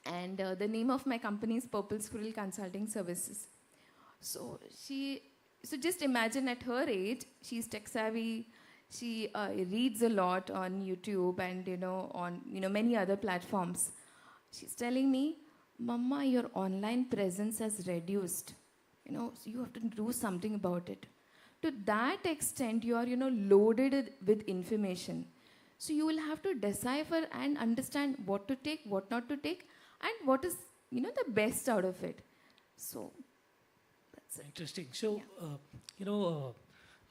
and the name of my company is Purple Squirrel Consulting Services. So just imagine at her age, she's tech savvy. She reads a lot on YouTube and on many other platforms. She's telling me, Mama, your online presence has reduced. So you have to do something about it. To that extent, you are, loaded with information. So you will have to decipher and understand what to take, what not to take, and what is, the best out of it. So that's it. Interesting. So, Yeah.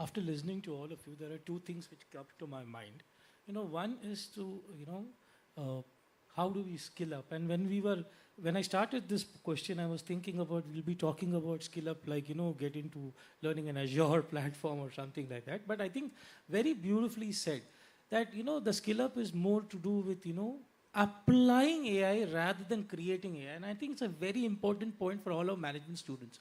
after listening to all of you, there are two things which come to my mind. One is to, how do we skill up? And when I started this question, I was thinking about, we'll be talking about skill up, like, get into learning an Azure platform or something like that. But I think very beautifully said that, the skill up is more to do with, applying AI rather than creating AI. And I think it's a very important point for all our management students.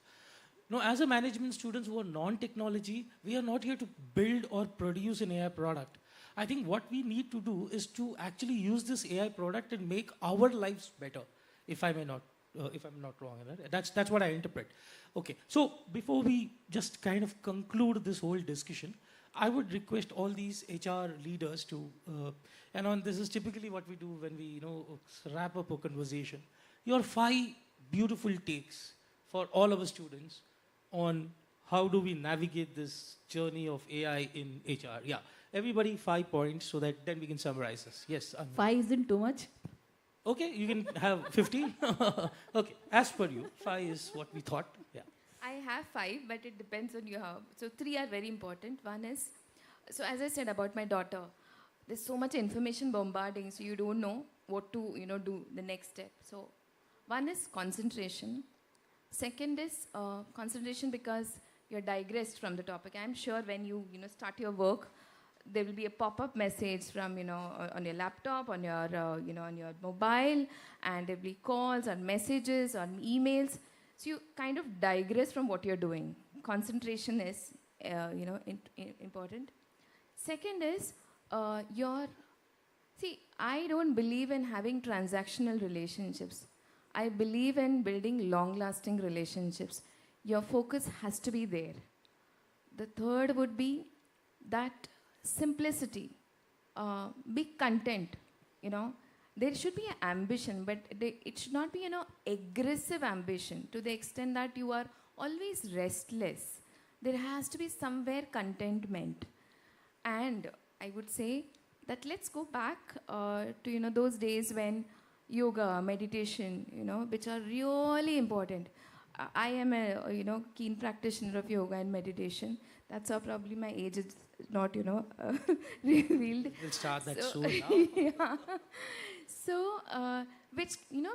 As a management students who are non-technology, we are not here to build or produce an AI product. I think what we need to do is to actually use this AI product and make our lives better, if I'm not wrong. That's what I interpret. Okay, so before we just kind of conclude this whole discussion, I would request all these HR leaders to, this is typically what we do when we, wrap up a conversation. Your 5 beautiful takes for all our students on how do we navigate this journey of AI in HR. Yeah, everybody 5 points so that then we can summarize this. Yes. 5 isn't too much. Okay, you can have 15. Okay, as per you, 5 is what we thought. Yeah. I have 5, but it depends on you how. So 3 are very important. One is, so as I said about my daughter, there's so much information bombarding, so you don't know what to, do the next step. So one is concentration. Second is concentration because you're digressed from the topic. I'm sure when you, start your work, there will be a pop-up message from, on your laptop, on your, on your mobile, and there will be calls or messages or emails. So you kind of digress from what you're doing. Concentration is, important. Second is I don't believe in having transactional relationships. I believe in building long-lasting relationships. Your focus has to be there. The third would be that simplicity. Be content, There should be an ambition, but it should not be, aggressive ambition to the extent that you are always restless. There has to be somewhere contentment. And I would say that let's go back to, those days when yoga, meditation, which are really important. I am a, keen practitioner of yoga and meditation. That's how probably my age is not, revealed. We'll start that So- soon now. Yeah. So, which,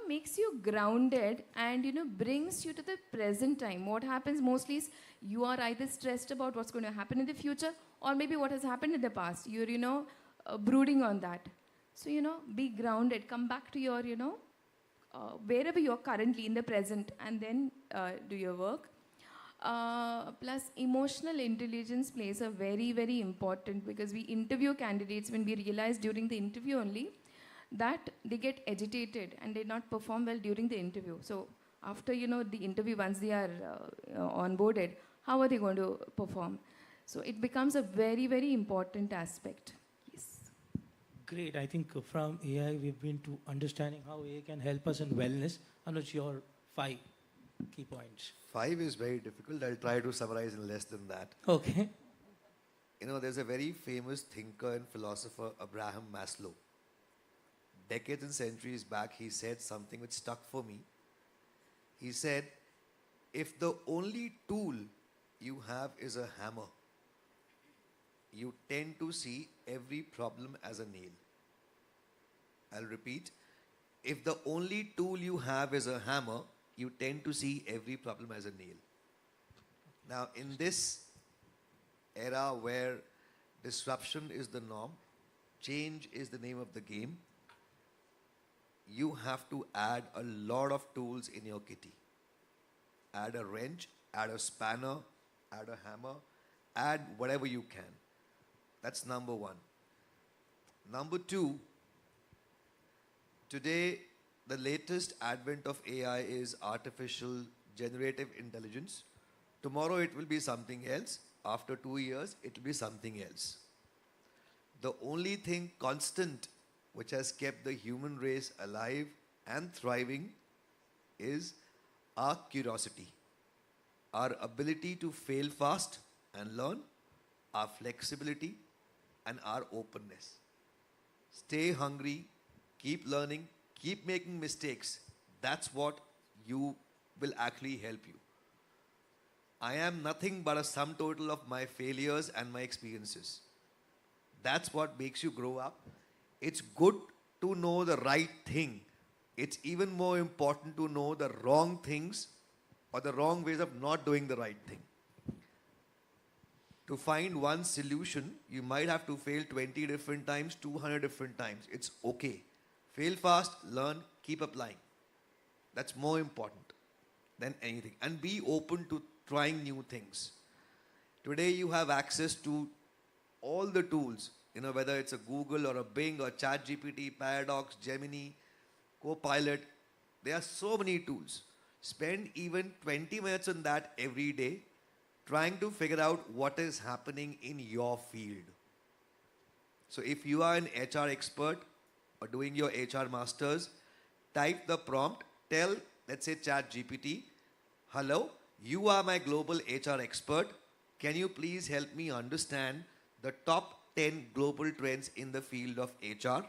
makes you grounded and, brings you to the present time. What happens mostly is you are either stressed about what's going to happen in the future or maybe what has happened in the past. You're, brooding on that. So, be grounded. Come back to your, wherever you're currently in the present and then do your work. Plus, emotional intelligence plays a very, very important because we interview candidates when we realize during the interview only that they get agitated and they not perform well during the interview. So, after, the interview, once they are onboarded, how are they going to perform? So, it becomes a very, very important aspect. Yes. Great. I think from AI, we've been to understanding how AI can help us in wellness. Anuj, your 5 key points. 5 is very difficult. I'll try to summarize in less than that. Okay. There's a very famous thinker and philosopher, Abraham Maslow. Decades and centuries back, he said something which stuck for me. He said, if the only tool you have is a hammer, you tend to see every problem as a nail. I'll repeat. If the only tool you have is a hammer, you tend to see every problem as a nail. Now, in this era where disruption is the norm, change is the name of the game, you have to add a lot of tools in your kitty. Add a wrench, add a spanner, add a hammer, add whatever you can. That's number 1. Number 2, today the latest advent of AI is artificial generative intelligence. Tomorrow it will be something else. After 2 years, it will be something else. The only thing constant which has kept the human race alive and thriving is our curiosity, our ability to fail fast and learn, our flexibility, and our openness. Stay hungry, keep learning, keep making mistakes. That's what you will actually help you. I am nothing but a sum total of my failures and my experiences. That's what makes you grow up. It's good to know the right thing. It's even more important to know the wrong things or the wrong ways of not doing the right thing. To find one solution, you might have to fail 20 different times, 200 different times. It's okay. Fail fast, learn, keep applying. That's more important than anything. And be open to trying new things. Today you have access to all the tools, whether it's a Google or a Bing or ChatGPT, Paradox, Gemini, Copilot. There are so many tools. Spend even 20 minutes on that every day, trying to figure out what is happening in your field. So if you are an HR expert or doing your HR masters, type the prompt, tell, let's say ChatGPT, hello, you are my global HR expert. Can you please help me understand the top 10 global trends in the field of HR?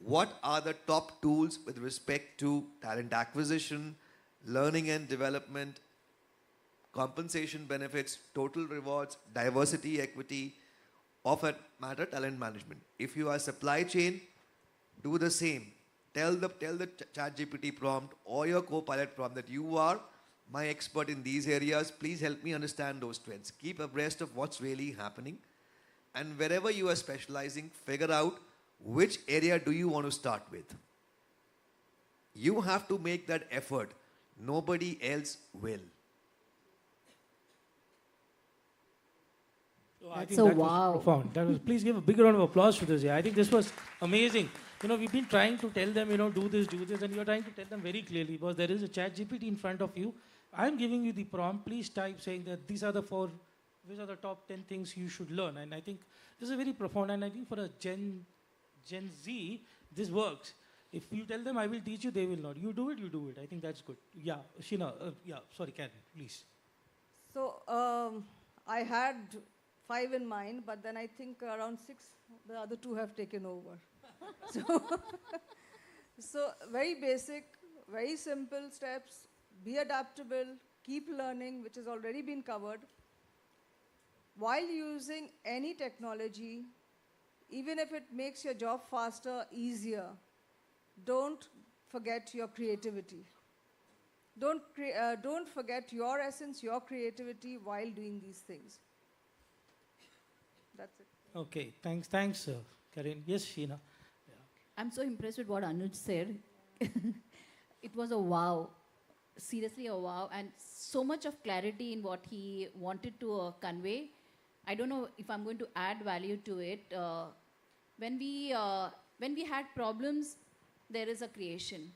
What are the top tools with respect to talent acquisition, learning and development, compensation benefits, total rewards, diversity, equity, of that matter, talent management. If you are supply chain, do the same. Tell the ChatGPT prompt or your Copilot prompt that you are my expert in these areas. Please help me understand those trends. Keep abreast of what's really happening. And wherever you are specializing, figure out which area do you want to start with. You have to make that effort. Nobody else will. So I That's think a that wow. was profound. Please give a big round of applause to this. Yeah, I think this was amazing. We've been trying to tell them, do this, and you're trying to tell them very clearly because there is a chat GPT in front of you. I'm giving you the prompt. Please type saying that these are the top 10 things you should learn. And I think this is very profound. And I think for a Gen Z, this works. If you tell them, I will teach you, they will not. You do it. I think that's good. Yeah, Sheena, sorry, Karen, please. So I had 5 in mind, but then I think around 6, the other 2 have taken over. So very basic, very simple steps. Be adaptable, keep learning, which has already been covered. While using any technology, even if it makes your job faster, easier, don't forget your creativity. Don't forget your essence, your creativity while doing these things. That's it. Okay, thanks, Karen. Yes, Sheena. I'm so impressed with what Anuj said. It was a wow. Seriously, a wow. And so much of clarity in what he wanted to convey. I don't know if I'm going to add value to it. When we had problems, there is a creation.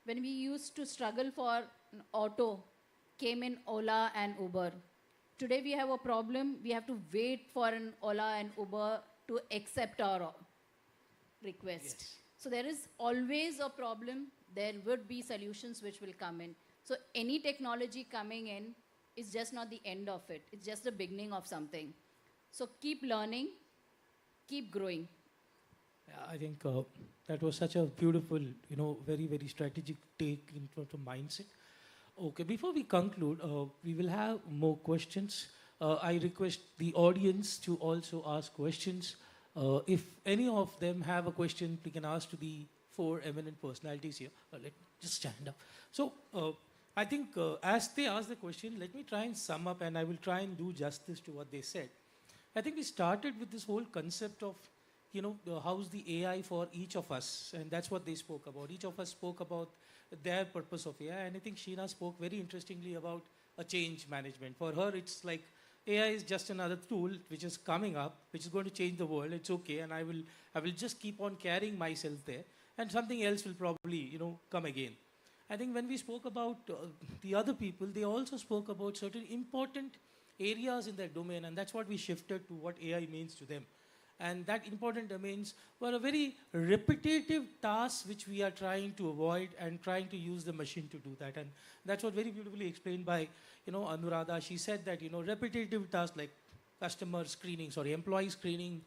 When we used to struggle for an auto, came in Ola and Uber. Today we have a problem, we have to wait for an Ola and Uber to accept our request. Yes. So there is always a problem, there would be solutions which will come in. So any technology coming in is just not the end of it, it's just the beginning of something. So keep learning, keep growing. Yeah, I think that was such a beautiful, very, very strategic take in terms of mindset. Okay, before we conclude, we will have more questions. I request the audience to also ask questions. If any of them have a question, we can ask to the 4 eminent personalities here. Let me just stand up. So, I think as they ask the question, let me try and sum up and I will try and do justice to what they said. I think we started with this whole concept of, how's the AI for each of us, and that's what they spoke about. Each of us spoke about their purpose of AI, and I think Sheena spoke very interestingly about a change management. For her, it's like AI is just another tool which is coming up, which is going to change the world. It's okay, and I will just keep on carrying myself there, and something else will probably, come again. I think when we spoke about the other people, they also spoke about certain important areas in their domain, and that's what we shifted to what AI means to them. And that important domains were a very repetitive task which we are trying to avoid and trying to use the machine to do that. And that's what very beautifully explained by, Anuradha. She said that, repetitive tasks like customer screening, employee screening,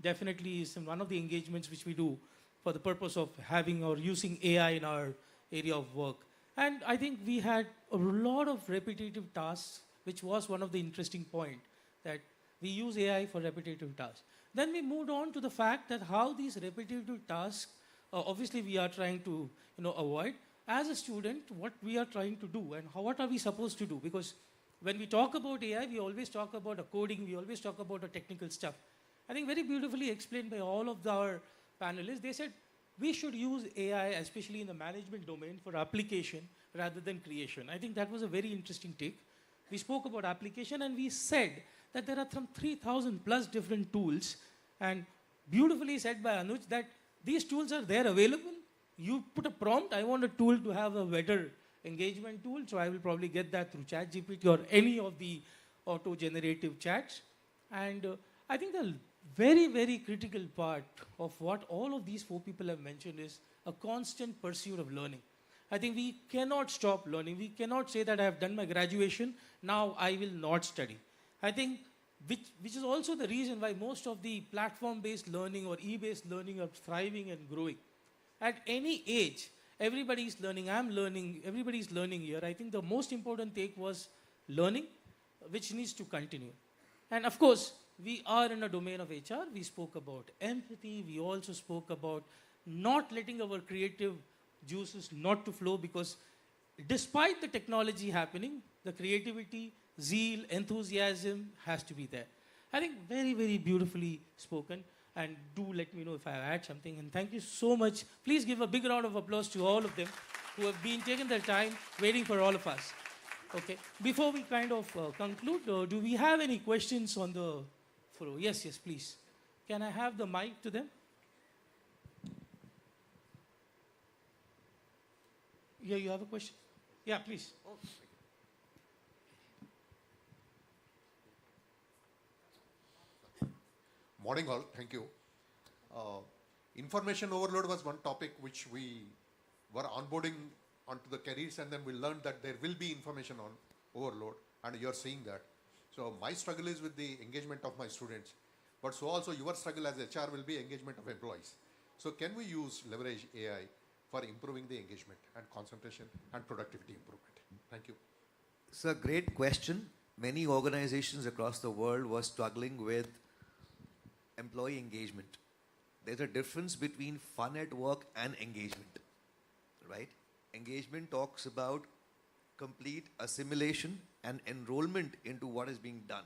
definitely is one of the engagements which we do for the purpose of having or using AI in our area of work. And I think we had a lot of repetitive tasks, which was one of the interesting point, that we use AI for repetitive tasks. Then we moved on to the fact that how these repetitive tasks, obviously we are trying to avoid. As a student, what we are trying to do and what are we supposed to do? Because when we talk about AI, we always talk about a coding, we always talk about a technical stuff. I think very beautifully explained by all of our panelists. They said we should use AI, especially in the management domain, for application rather than creation. I think that was a very interesting take. We spoke about application and we said that there are some 3,000 plus different tools, and beautifully said by Anuj that these tools are there available. You put a prompt, I want a tool to have a better engagement tool, so I will probably get that through ChatGPT or any of the auto-generative chats. And I think the very, very critical part of what all of these four people have mentioned is a constant pursuit of learning. I think we cannot stop learning. We cannot say that I have done my graduation, now I will not study. I think which is also the reason why most of the platform-based learning or e-based learning are thriving and growing. At any age, everybody is learning. I'm learning. Everybody is learning here. I think the most important take was learning, which needs to continue. And of course, we are in a domain of HR. We spoke about empathy. We also spoke about not letting our creative juices not to flow, because despite the technology happening, the creativity, zeal, enthusiasm has to be there. I think very, very beautifully spoken. And do let me know if I add something. And thank you so much. Please give a big round of applause to all of them who have been taking their time waiting for all of us. Okay. Before we kind of conclude, do we have any questions on the floor? Yes, please. Can I have the mic to them? Yeah, you have a question? Yeah, please. Morning all, thank you. Information overload was one topic which we were onboarding onto the careers, and then we learned that there will be information on overload, and you're seeing that. So my struggle is with the engagement of my students, but so also your struggle as HR will be engagement of employees. So can we leverage AI for improving the engagement and concentration and productivity improvement? Thank you. It's a great question. Many organizations across the world were struggling with employee engagement. There's a difference between fun at work and engagement, right? Engagement talks about complete assimilation and enrollment into what is being done.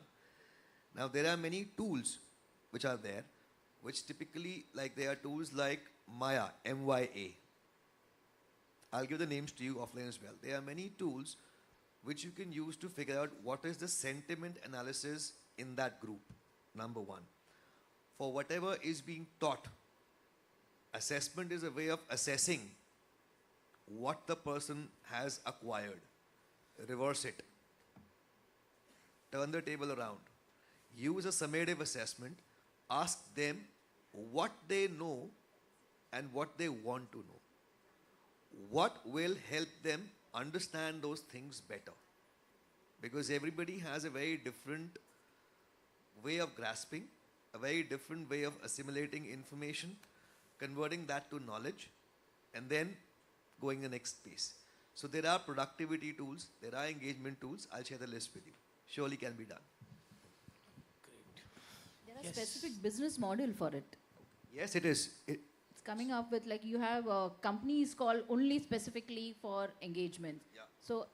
Now, there are many tools which are there, which typically, like there are tools like Maya, M-Y-A. I'll give the names to you offline as well. There are many tools which you can use to figure out what is the sentiment analysis in that group, number one. For whatever is being taught, assessment is a way of assessing what the person has acquired. Reverse it. Turn the table around. Use a summative assessment. Ask them what they know and what they want to know. What will help them understand those things better? Because everybody has a very different way of grasping, a very different way of assimilating information, converting that to knowledge, and then going the next pace. So there are productivity tools, there are engagement tools. I'll share the list with you. Surely can be done. There are specific business model for it. Yes, it is. It's coming up with, like, you have companies called only specifically for engagement. Yeah. So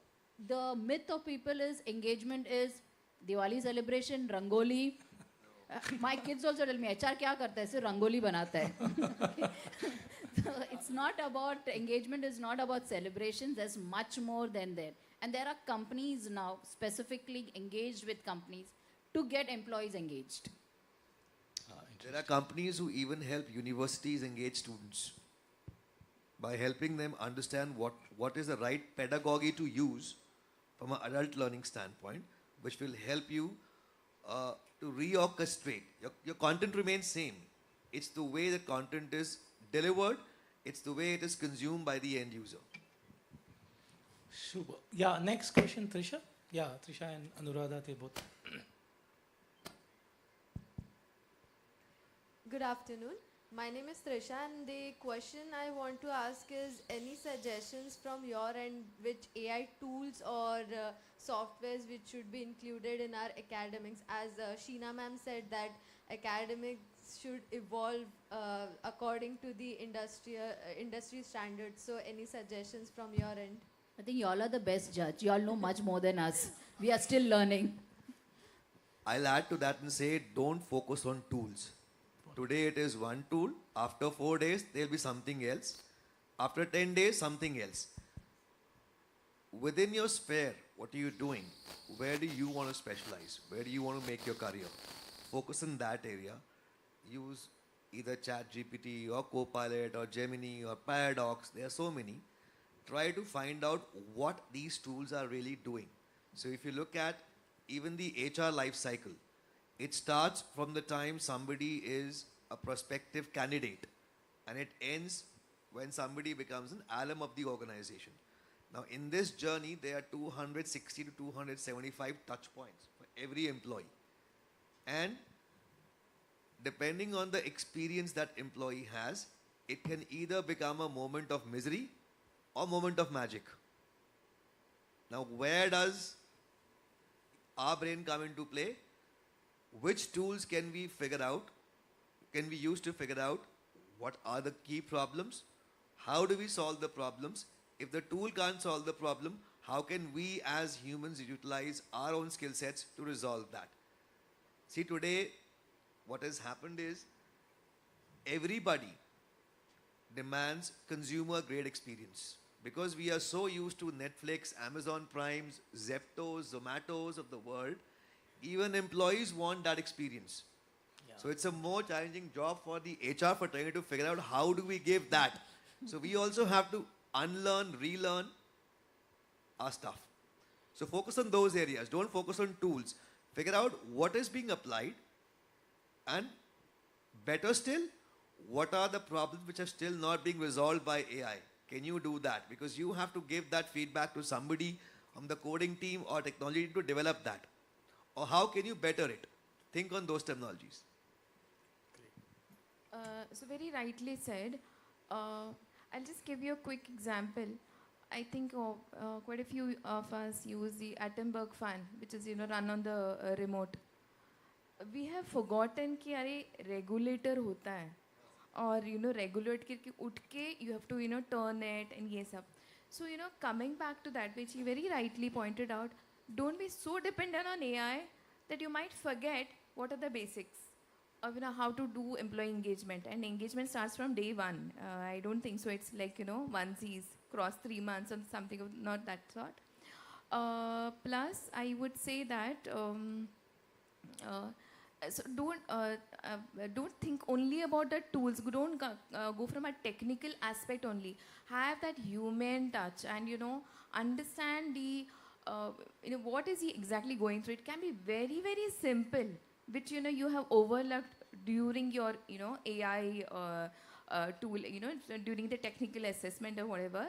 the myth of people is engagement is Diwali celebration, Rangoli. My kids also tell me, HR kya karta hai? Sirf Rangoli banata hai. So it's not about, engagement is not about celebrations. There's much more than that. And there are companies now specifically engaged with companies to get employees engaged. There are companies who even help universities engage students by helping them understand what is the right pedagogy to use from an adult learning standpoint, which will help you to reorchestrate. Your content remains same. It's the way the content is delivered. It's the way it is consumed by the end user. Super. Yeah, next question, Trisha. Yeah, Trisha and Anuradha, they both. Good afternoon. My name is Trisha, and the question I want to ask is any suggestions from your end which AI tools or softwares which should be included in our academics? As Sheena ma'am said that academics should evolve according to the industry standards. So any suggestions from your end? I think y'all are the best judge. Y'all know much more than us. We are still learning. I'll add to that and say don't focus on tools. Today it is one tool. After 4 days, there'll be something else. After 10 days, something else. Within your sphere, what are you doing? Where do you want to specialize? Where do you want to make your career? Focus in that area. Use either ChatGPT or Copilot or Gemini or Paradox. There are so many. Try to find out what these tools are really doing. So if you look at even the HR life cycle, it starts from the time somebody is a prospective candidate and it ends when somebody becomes an alum of the organization. Now, in this journey, there are 260 to 275 touch points for every employee. And depending on the experience that employee has, it can either become a moment of misery or moment of magic. Now, where does our brain come into play? Which tools can we figure out, can we use to figure out what are the key problems? How do we solve the problems? If the tool can't solve the problem, how can we as humans utilize our own skill sets to resolve that? See, today, what has happened is everybody demands consumer grade experience. Because we are so used to Netflix, Amazon Primes, Zeptos, Zomatos of the world, even employees want that experience. Yeah. So it's a more challenging job for the HR for trying to figure out how do we give that. So we also have to unlearn, relearn our stuff. So focus on those areas. Don't focus on tools. Figure out what is being applied and better still, what are the problems which are still not being resolved by AI. Can you do that? Because you have to give that feedback to somebody from the coding team or technology to develop that. Or how can you better it? Think on those terminologies. So very rightly said. I'll just give you a quick example. I think quite a few of us use the Attenborough fan, which is run on the remote. We have forgotten कि अरे regulator होता है और regulate करके उठ के you have to turn it and ये सब. So coming back to that, which he very rightly pointed out, don't be so dependent on AI that you might forget what are the basics of how to do employee engagement. And engagement starts from day one. I don't think so. It's like onesies cross 3 months or something of not that sort. Plus, I would say that so don't think only about the tools. Don't go from a technical aspect only. Have that human touch and understand the what is he exactly going through. It can be very, very simple, which you have overlooked during your AI tool, during the technical assessment or whatever.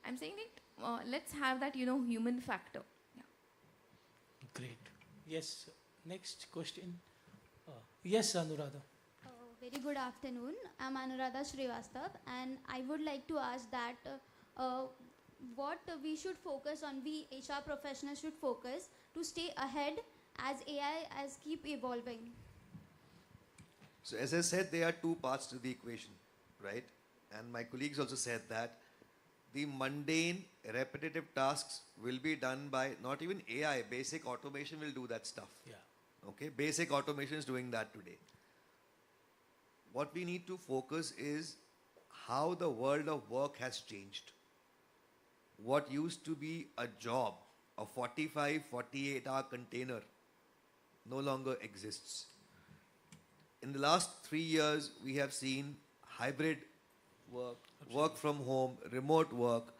I'm saying that let's have that human factor. Yeah. Great. Yes. Next question. Yes, Anuradha. Very good afternoon. I'm Anuradha Srivastav, and I would like to ask that what we should focus on, we HR professionals should focus to stay ahead as AI as keep evolving. So as I said, there are two parts to the equation, right? And my colleagues also said that the mundane, repetitive tasks will be done by not even AI. Basic automation will do that stuff. Yeah. Okay, basic automation is doing that today. What we need to focus is how the world of work has changed. What used to be a job, a 45, 48-hour container, no longer exists. In the last 3 years, we have seen hybrid work, work from home, remote work.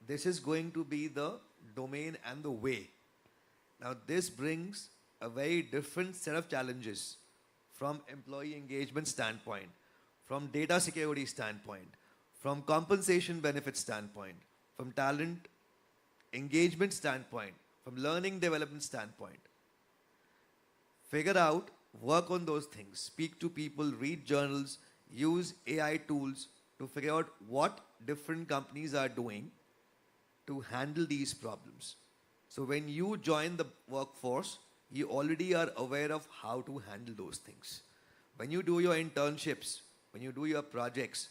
This is going to be the domain and the way. Now, this brings a very different set of challenges from employee engagement standpoint, from data security standpoint, from compensation benefit standpoint, from talent engagement standpoint, from learning development standpoint. Figure out, work on those things, speak to people, read journals, use AI tools to figure out what different companies are doing to handle these problems. So when you join the workforce, you already are aware of how to handle those things. When you do your internships, when you do your projects,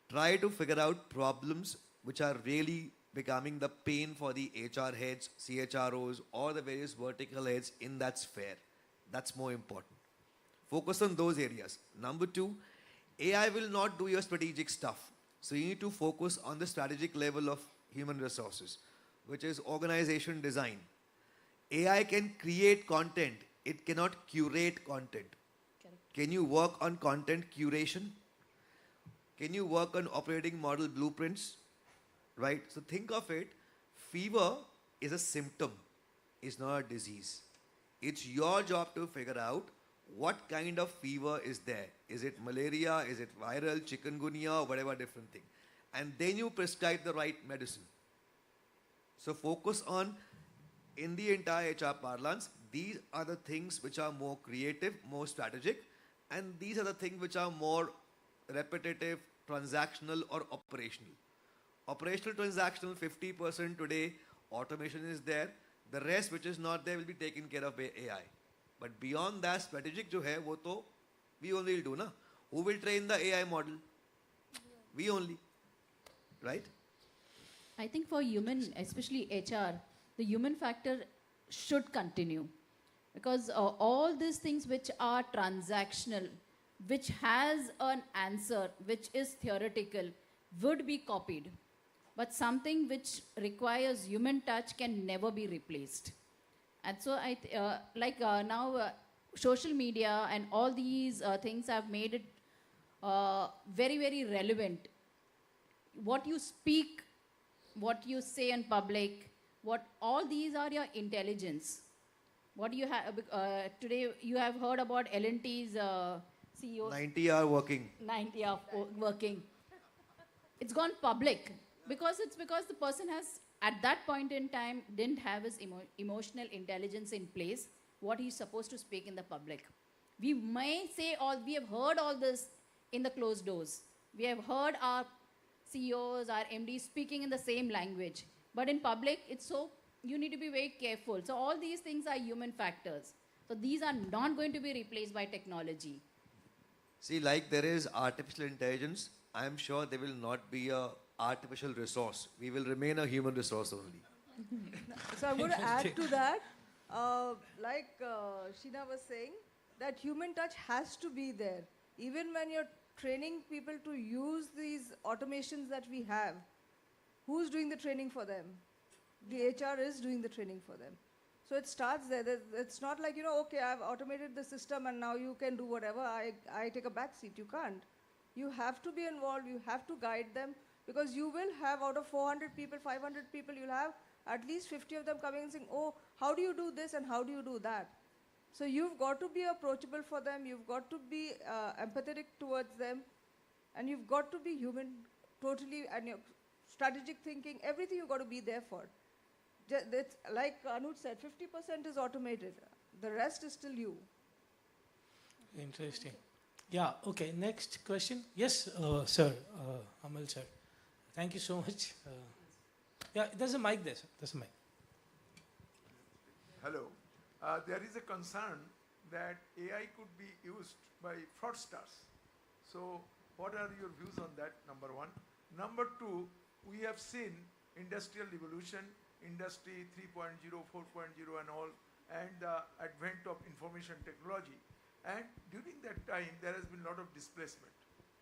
try to figure out problems which are really becoming the pain for the HR heads, CHROs, or the various vertical heads in that sphere. That's more important. Focus on those areas. Number two, AI will not do your strategic stuff. So you need to focus on the strategic level of human resources, which is organization design. AI can create content. It cannot curate content. Correct. Can you work on content curation? Can you work on operating model blueprints? Right? So think of it, fever is a symptom, it's not a disease. It's your job to figure out what kind of fever is there. Is it malaria? Is it viral, chikungunya, or whatever different thing? And then you prescribe the right medicine. So focus on, in the entire HR parlance, these are the things which are more creative, more strategic, and these are the things which are more repetitive, transactional, or operational. Operational, transactional, 50% today, automation is there. The rest which is not there will be taken care of by AI. But beyond that, strategic jo hai, wo to we only will do, na? Who will train the AI model? We only, right? I think for human, especially HR, the human factor should continue. Because all these things which are transactional, which has an answer, which is theoretical, would be copied. But something which requires human touch can never be replaced. And so now social media and all these things have made it very, very relevant. What you speak, what you say in public, all these are your intelligence. What do you have today? You have heard about L&T's CEO. 90-hour working. 90-hour working. It's gone public because the person has, at that point in time, didn't have his emotional intelligence in place, what he's supposed to speak in the public. We may say we have heard all this in the closed doors. We have heard our CEOs, our MDs speaking in the same language. But in public, you need to be very careful. So all these things are human factors. So these are not going to be replaced by technology. See, like there is artificial intelligence, I am sure there will not be a artificial resource. We will remain a human resource only. So I'm going to add to that, like Sheena was saying, that human touch has to be there. Even when you're training people to use these automations that we have, who's doing the training for them? The HR is doing the training for them. So it starts there. It's not like, okay, I've automated the system and now you can do whatever. I take a back seat. You can't. You have to be involved. You have to guide them, because you will have, out of 400 people, 500 people, you'll have at least 50 of them coming and saying, oh, how do you do this and how do you do that? So you've got to be approachable for them. You've got to be empathetic towards them. And you've got to be human totally, and your strategic thinking, everything you've got to be there for. It's like Anuj said, 50% is automated. The rest is still you. Interesting. Yeah, okay, next question. Yes, sir, Amal sir. Thank you so much. Yeah, there's a mic there, sir. There's a mic. Hello. There is a concern that AI could be used by fraudsters. So what are your views on that, number one? Number two, we have seen industrial revolution, industry 3.0, 4.0 and all, and the advent of information technology. And during that time, there has been a lot of displacement.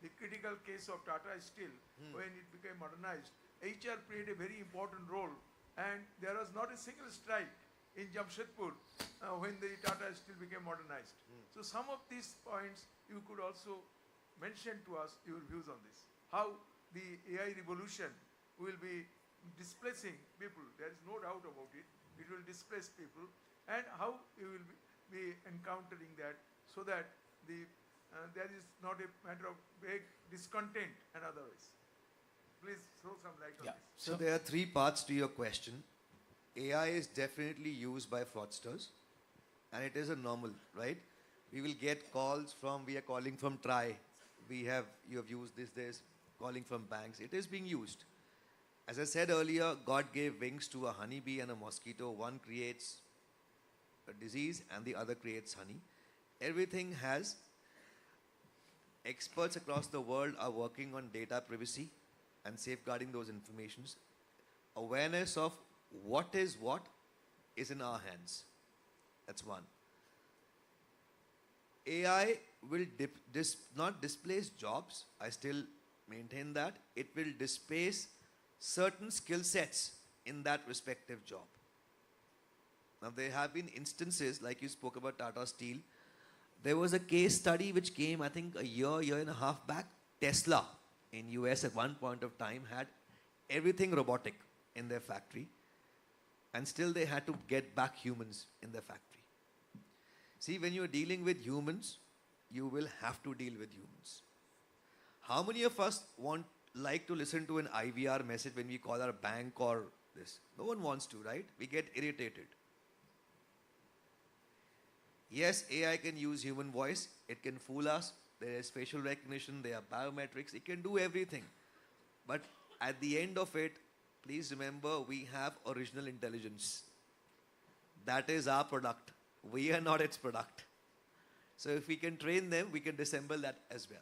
The critical case of Tata Steel, when it became modernized, HR played a very important role, and there was not a single strike in Jamshedpur when the Tata Steel became modernized. So some of these points you could also mention to us your views on this. How the AI revolution will be displacing people. There is no doubt about it. It will displace people. and how you will be encountering that, so that there is not a matter of vague discontent and otherwise. Please throw some light on Yeah. this. So there are three parts to your question. AI is definitely used by fraudsters, and it is a normal, right? We will get calls from, we are calling from Try. You have used this, calling from banks. It is being used. As I said earlier, God gave wings to a honeybee and a mosquito. One creates a disease and the other creates honey. Everything has, experts across the world are working on data privacy and safeguarding those informations. Awareness of what is in our hands. That's one. AI will not displace jobs. I still maintain that. It will displace certain skill sets in that respective job. Now, there have been instances, like you spoke about Tata Steel. There was a case study which came, I think, a year and a half back. Tesla in US at one point of time had everything robotic in their factory, and still they had to get back humans in their factory. See, when you're dealing with humans, you will have to deal with humans. How many of us like to listen to an IVR message when we call our bank or this? No one wants to, right? We get irritated. Yes, AI can use human voice. It can fool us. There is facial recognition. There are biometrics. It can do everything. But at the end of it, please remember, we have original intelligence. That is our product. We are not its product. So if we can train them, we can disassemble that as well.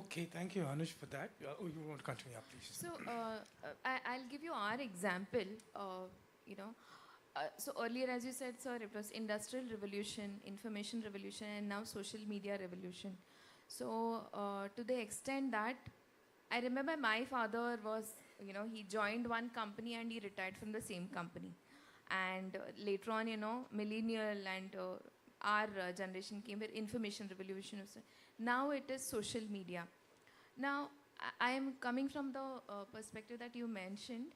Okay, thank you, Anush, for that. You want to continue, please. So I'll give you our example. So earlier, as you said, sir, it was industrial revolution, information revolution, and now social media revolution. So to the extent that I remember my father was, he joined one company and he retired from the same company. And later on, millennial and our generation came where information revolution was. Now it is social media. Now, I am coming from the perspective that you mentioned.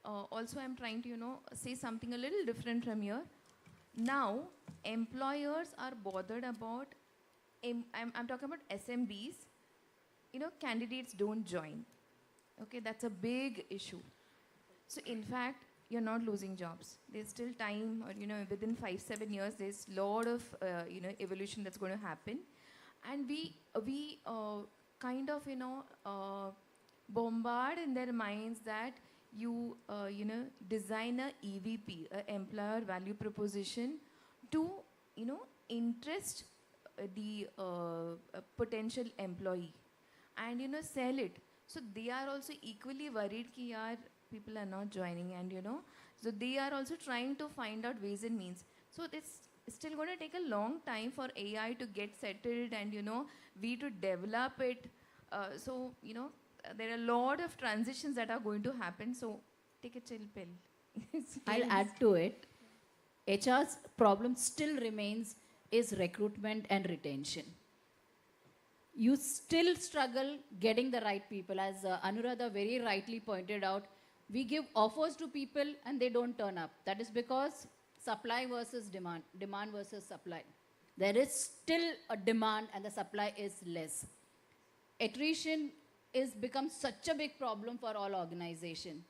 Also, I'm trying to, say something a little different from here. Now, employers are bothered about, I'm talking about SMBs, candidates don't join. Okay, that's a big issue. So, in fact, you're not losing jobs. There's still time, or within 5-7 years, there's a lot of evolution that's going to happen, and we kind of bombard in their minds that you design a EVP, employer value proposition, to interest the potential employee, and sell it. So they are also equally worried कि यार people are not joining, and so they are also trying to find out ways and means. So it's still going to take a long time for AI to get settled, and we to develop it. So there are a lot of transitions that are going to happen. So take a chill pill. I'll add to it. HR's problem still remains is recruitment and retention. You still struggle getting the right people. As Anuradha very rightly pointed out, we give offers to people and they don't turn up. That is because supply versus demand, demand versus supply. There is still a demand and the supply is less. Attrition is become such a big problem for all organizations.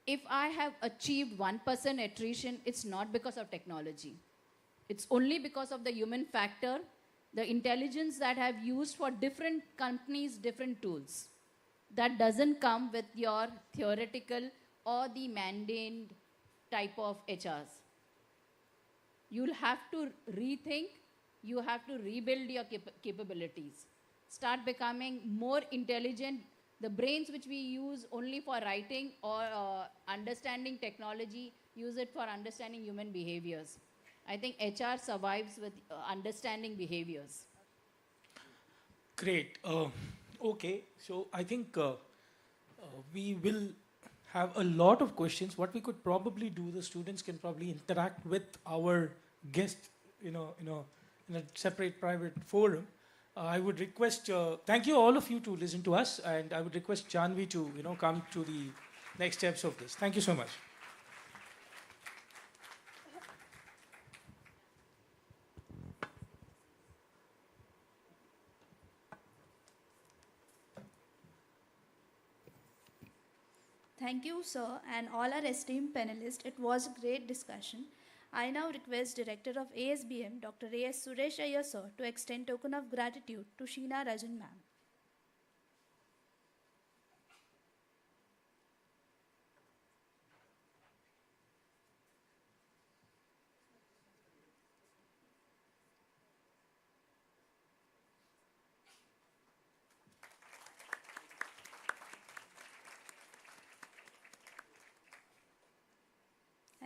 If I have achieved 1% attrition, it's not because of technology. It's only because of the human factor, the intelligence that I've used for different companies, different tools. That doesn't come with your theoretical or the mundane type of HRs. You'll have to rethink, you have to rebuild your capabilities. Start becoming more intelligent. The brains which we use only for writing or understanding technology, use it for understanding human behaviors. I think HR survives with understanding behaviors. Great. Okay, so I think we will have a lot of questions. What we could probably do, the students can probably interact with our guest, in a separate private forum. I would request, thank you all of you to listen to us, and I would request Janvi to, come to the next steps of this. Thank you so much. Thank you, sir, and all our esteemed panelists. It was a great discussion. I now request Director of ASBM, Dr. A.S. Suresh Iyer, sir, to extend token of gratitude to Sheena Rajan, ma'am.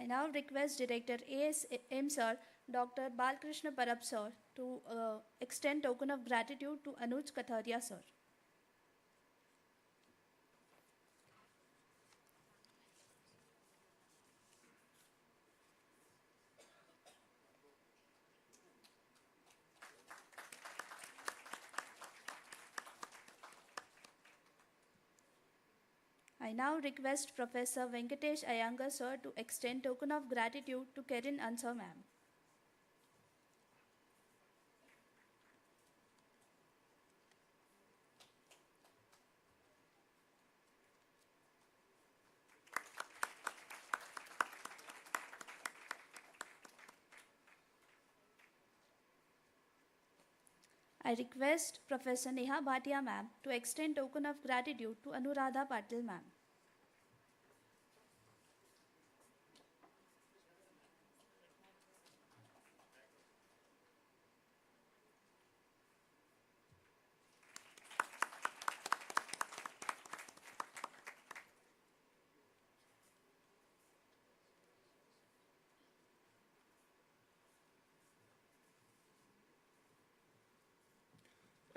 I now request Director ASM, sir, Dr. Balkrishna Parab, sir, to extend token of gratitude to Anuj Katharia, sir. I now request Professor Venkatesh Iyengar, sir, to extend token of gratitude to Kerin Ansar, ma'am. I request Professor Neha Bhatia, ma'am, to extend token of gratitude to Anuradha Patil, ma'am.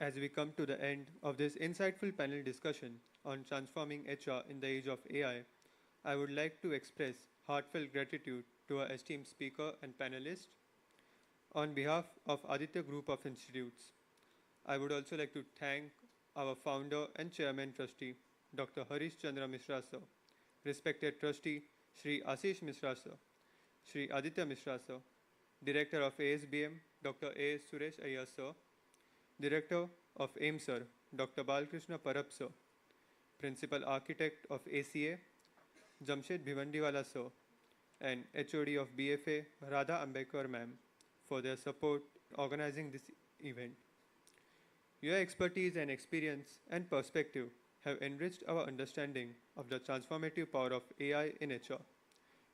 As we come to the end of this insightful panel discussion on transforming HR in the age of AI, I would like to express heartfelt gratitude to our esteemed speaker and panelists. On behalf of Aditya Group of Institutes, I would also like to thank our founder and chairman trustee, Dr. Harish Chandra Mishra sir, respected trustee Shri Ashish Mishra sir, Shri Aditya Mishra sir, Director of ASBM, Dr. A. Suresh Iyer sir, Director of AIM sir, Dr. Balkrishna Parab sir, Principal Architect of ACA, Jamshed Bhivandiwala sir, and HOD of BFA, Radha Ambekar ma'am, for their support in organizing this event. Your expertise and experience and perspective have enriched our understanding of the transformative power of AI in HR.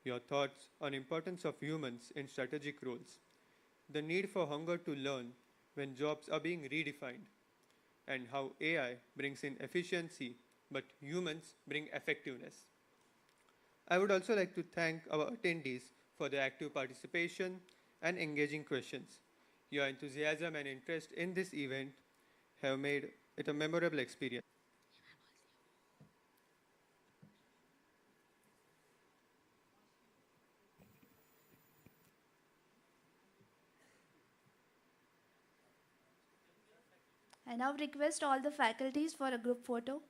Your thoughts on importance of humans in strategic roles, the need for hunger to learn when jobs are being redefined, and how AI brings in efficiency but humans bring effectiveness. I would also like to thank our attendees for their active participation and engaging questions. Your enthusiasm and interest in this event have made it a memorable experience. I now request all the faculties for a group photo.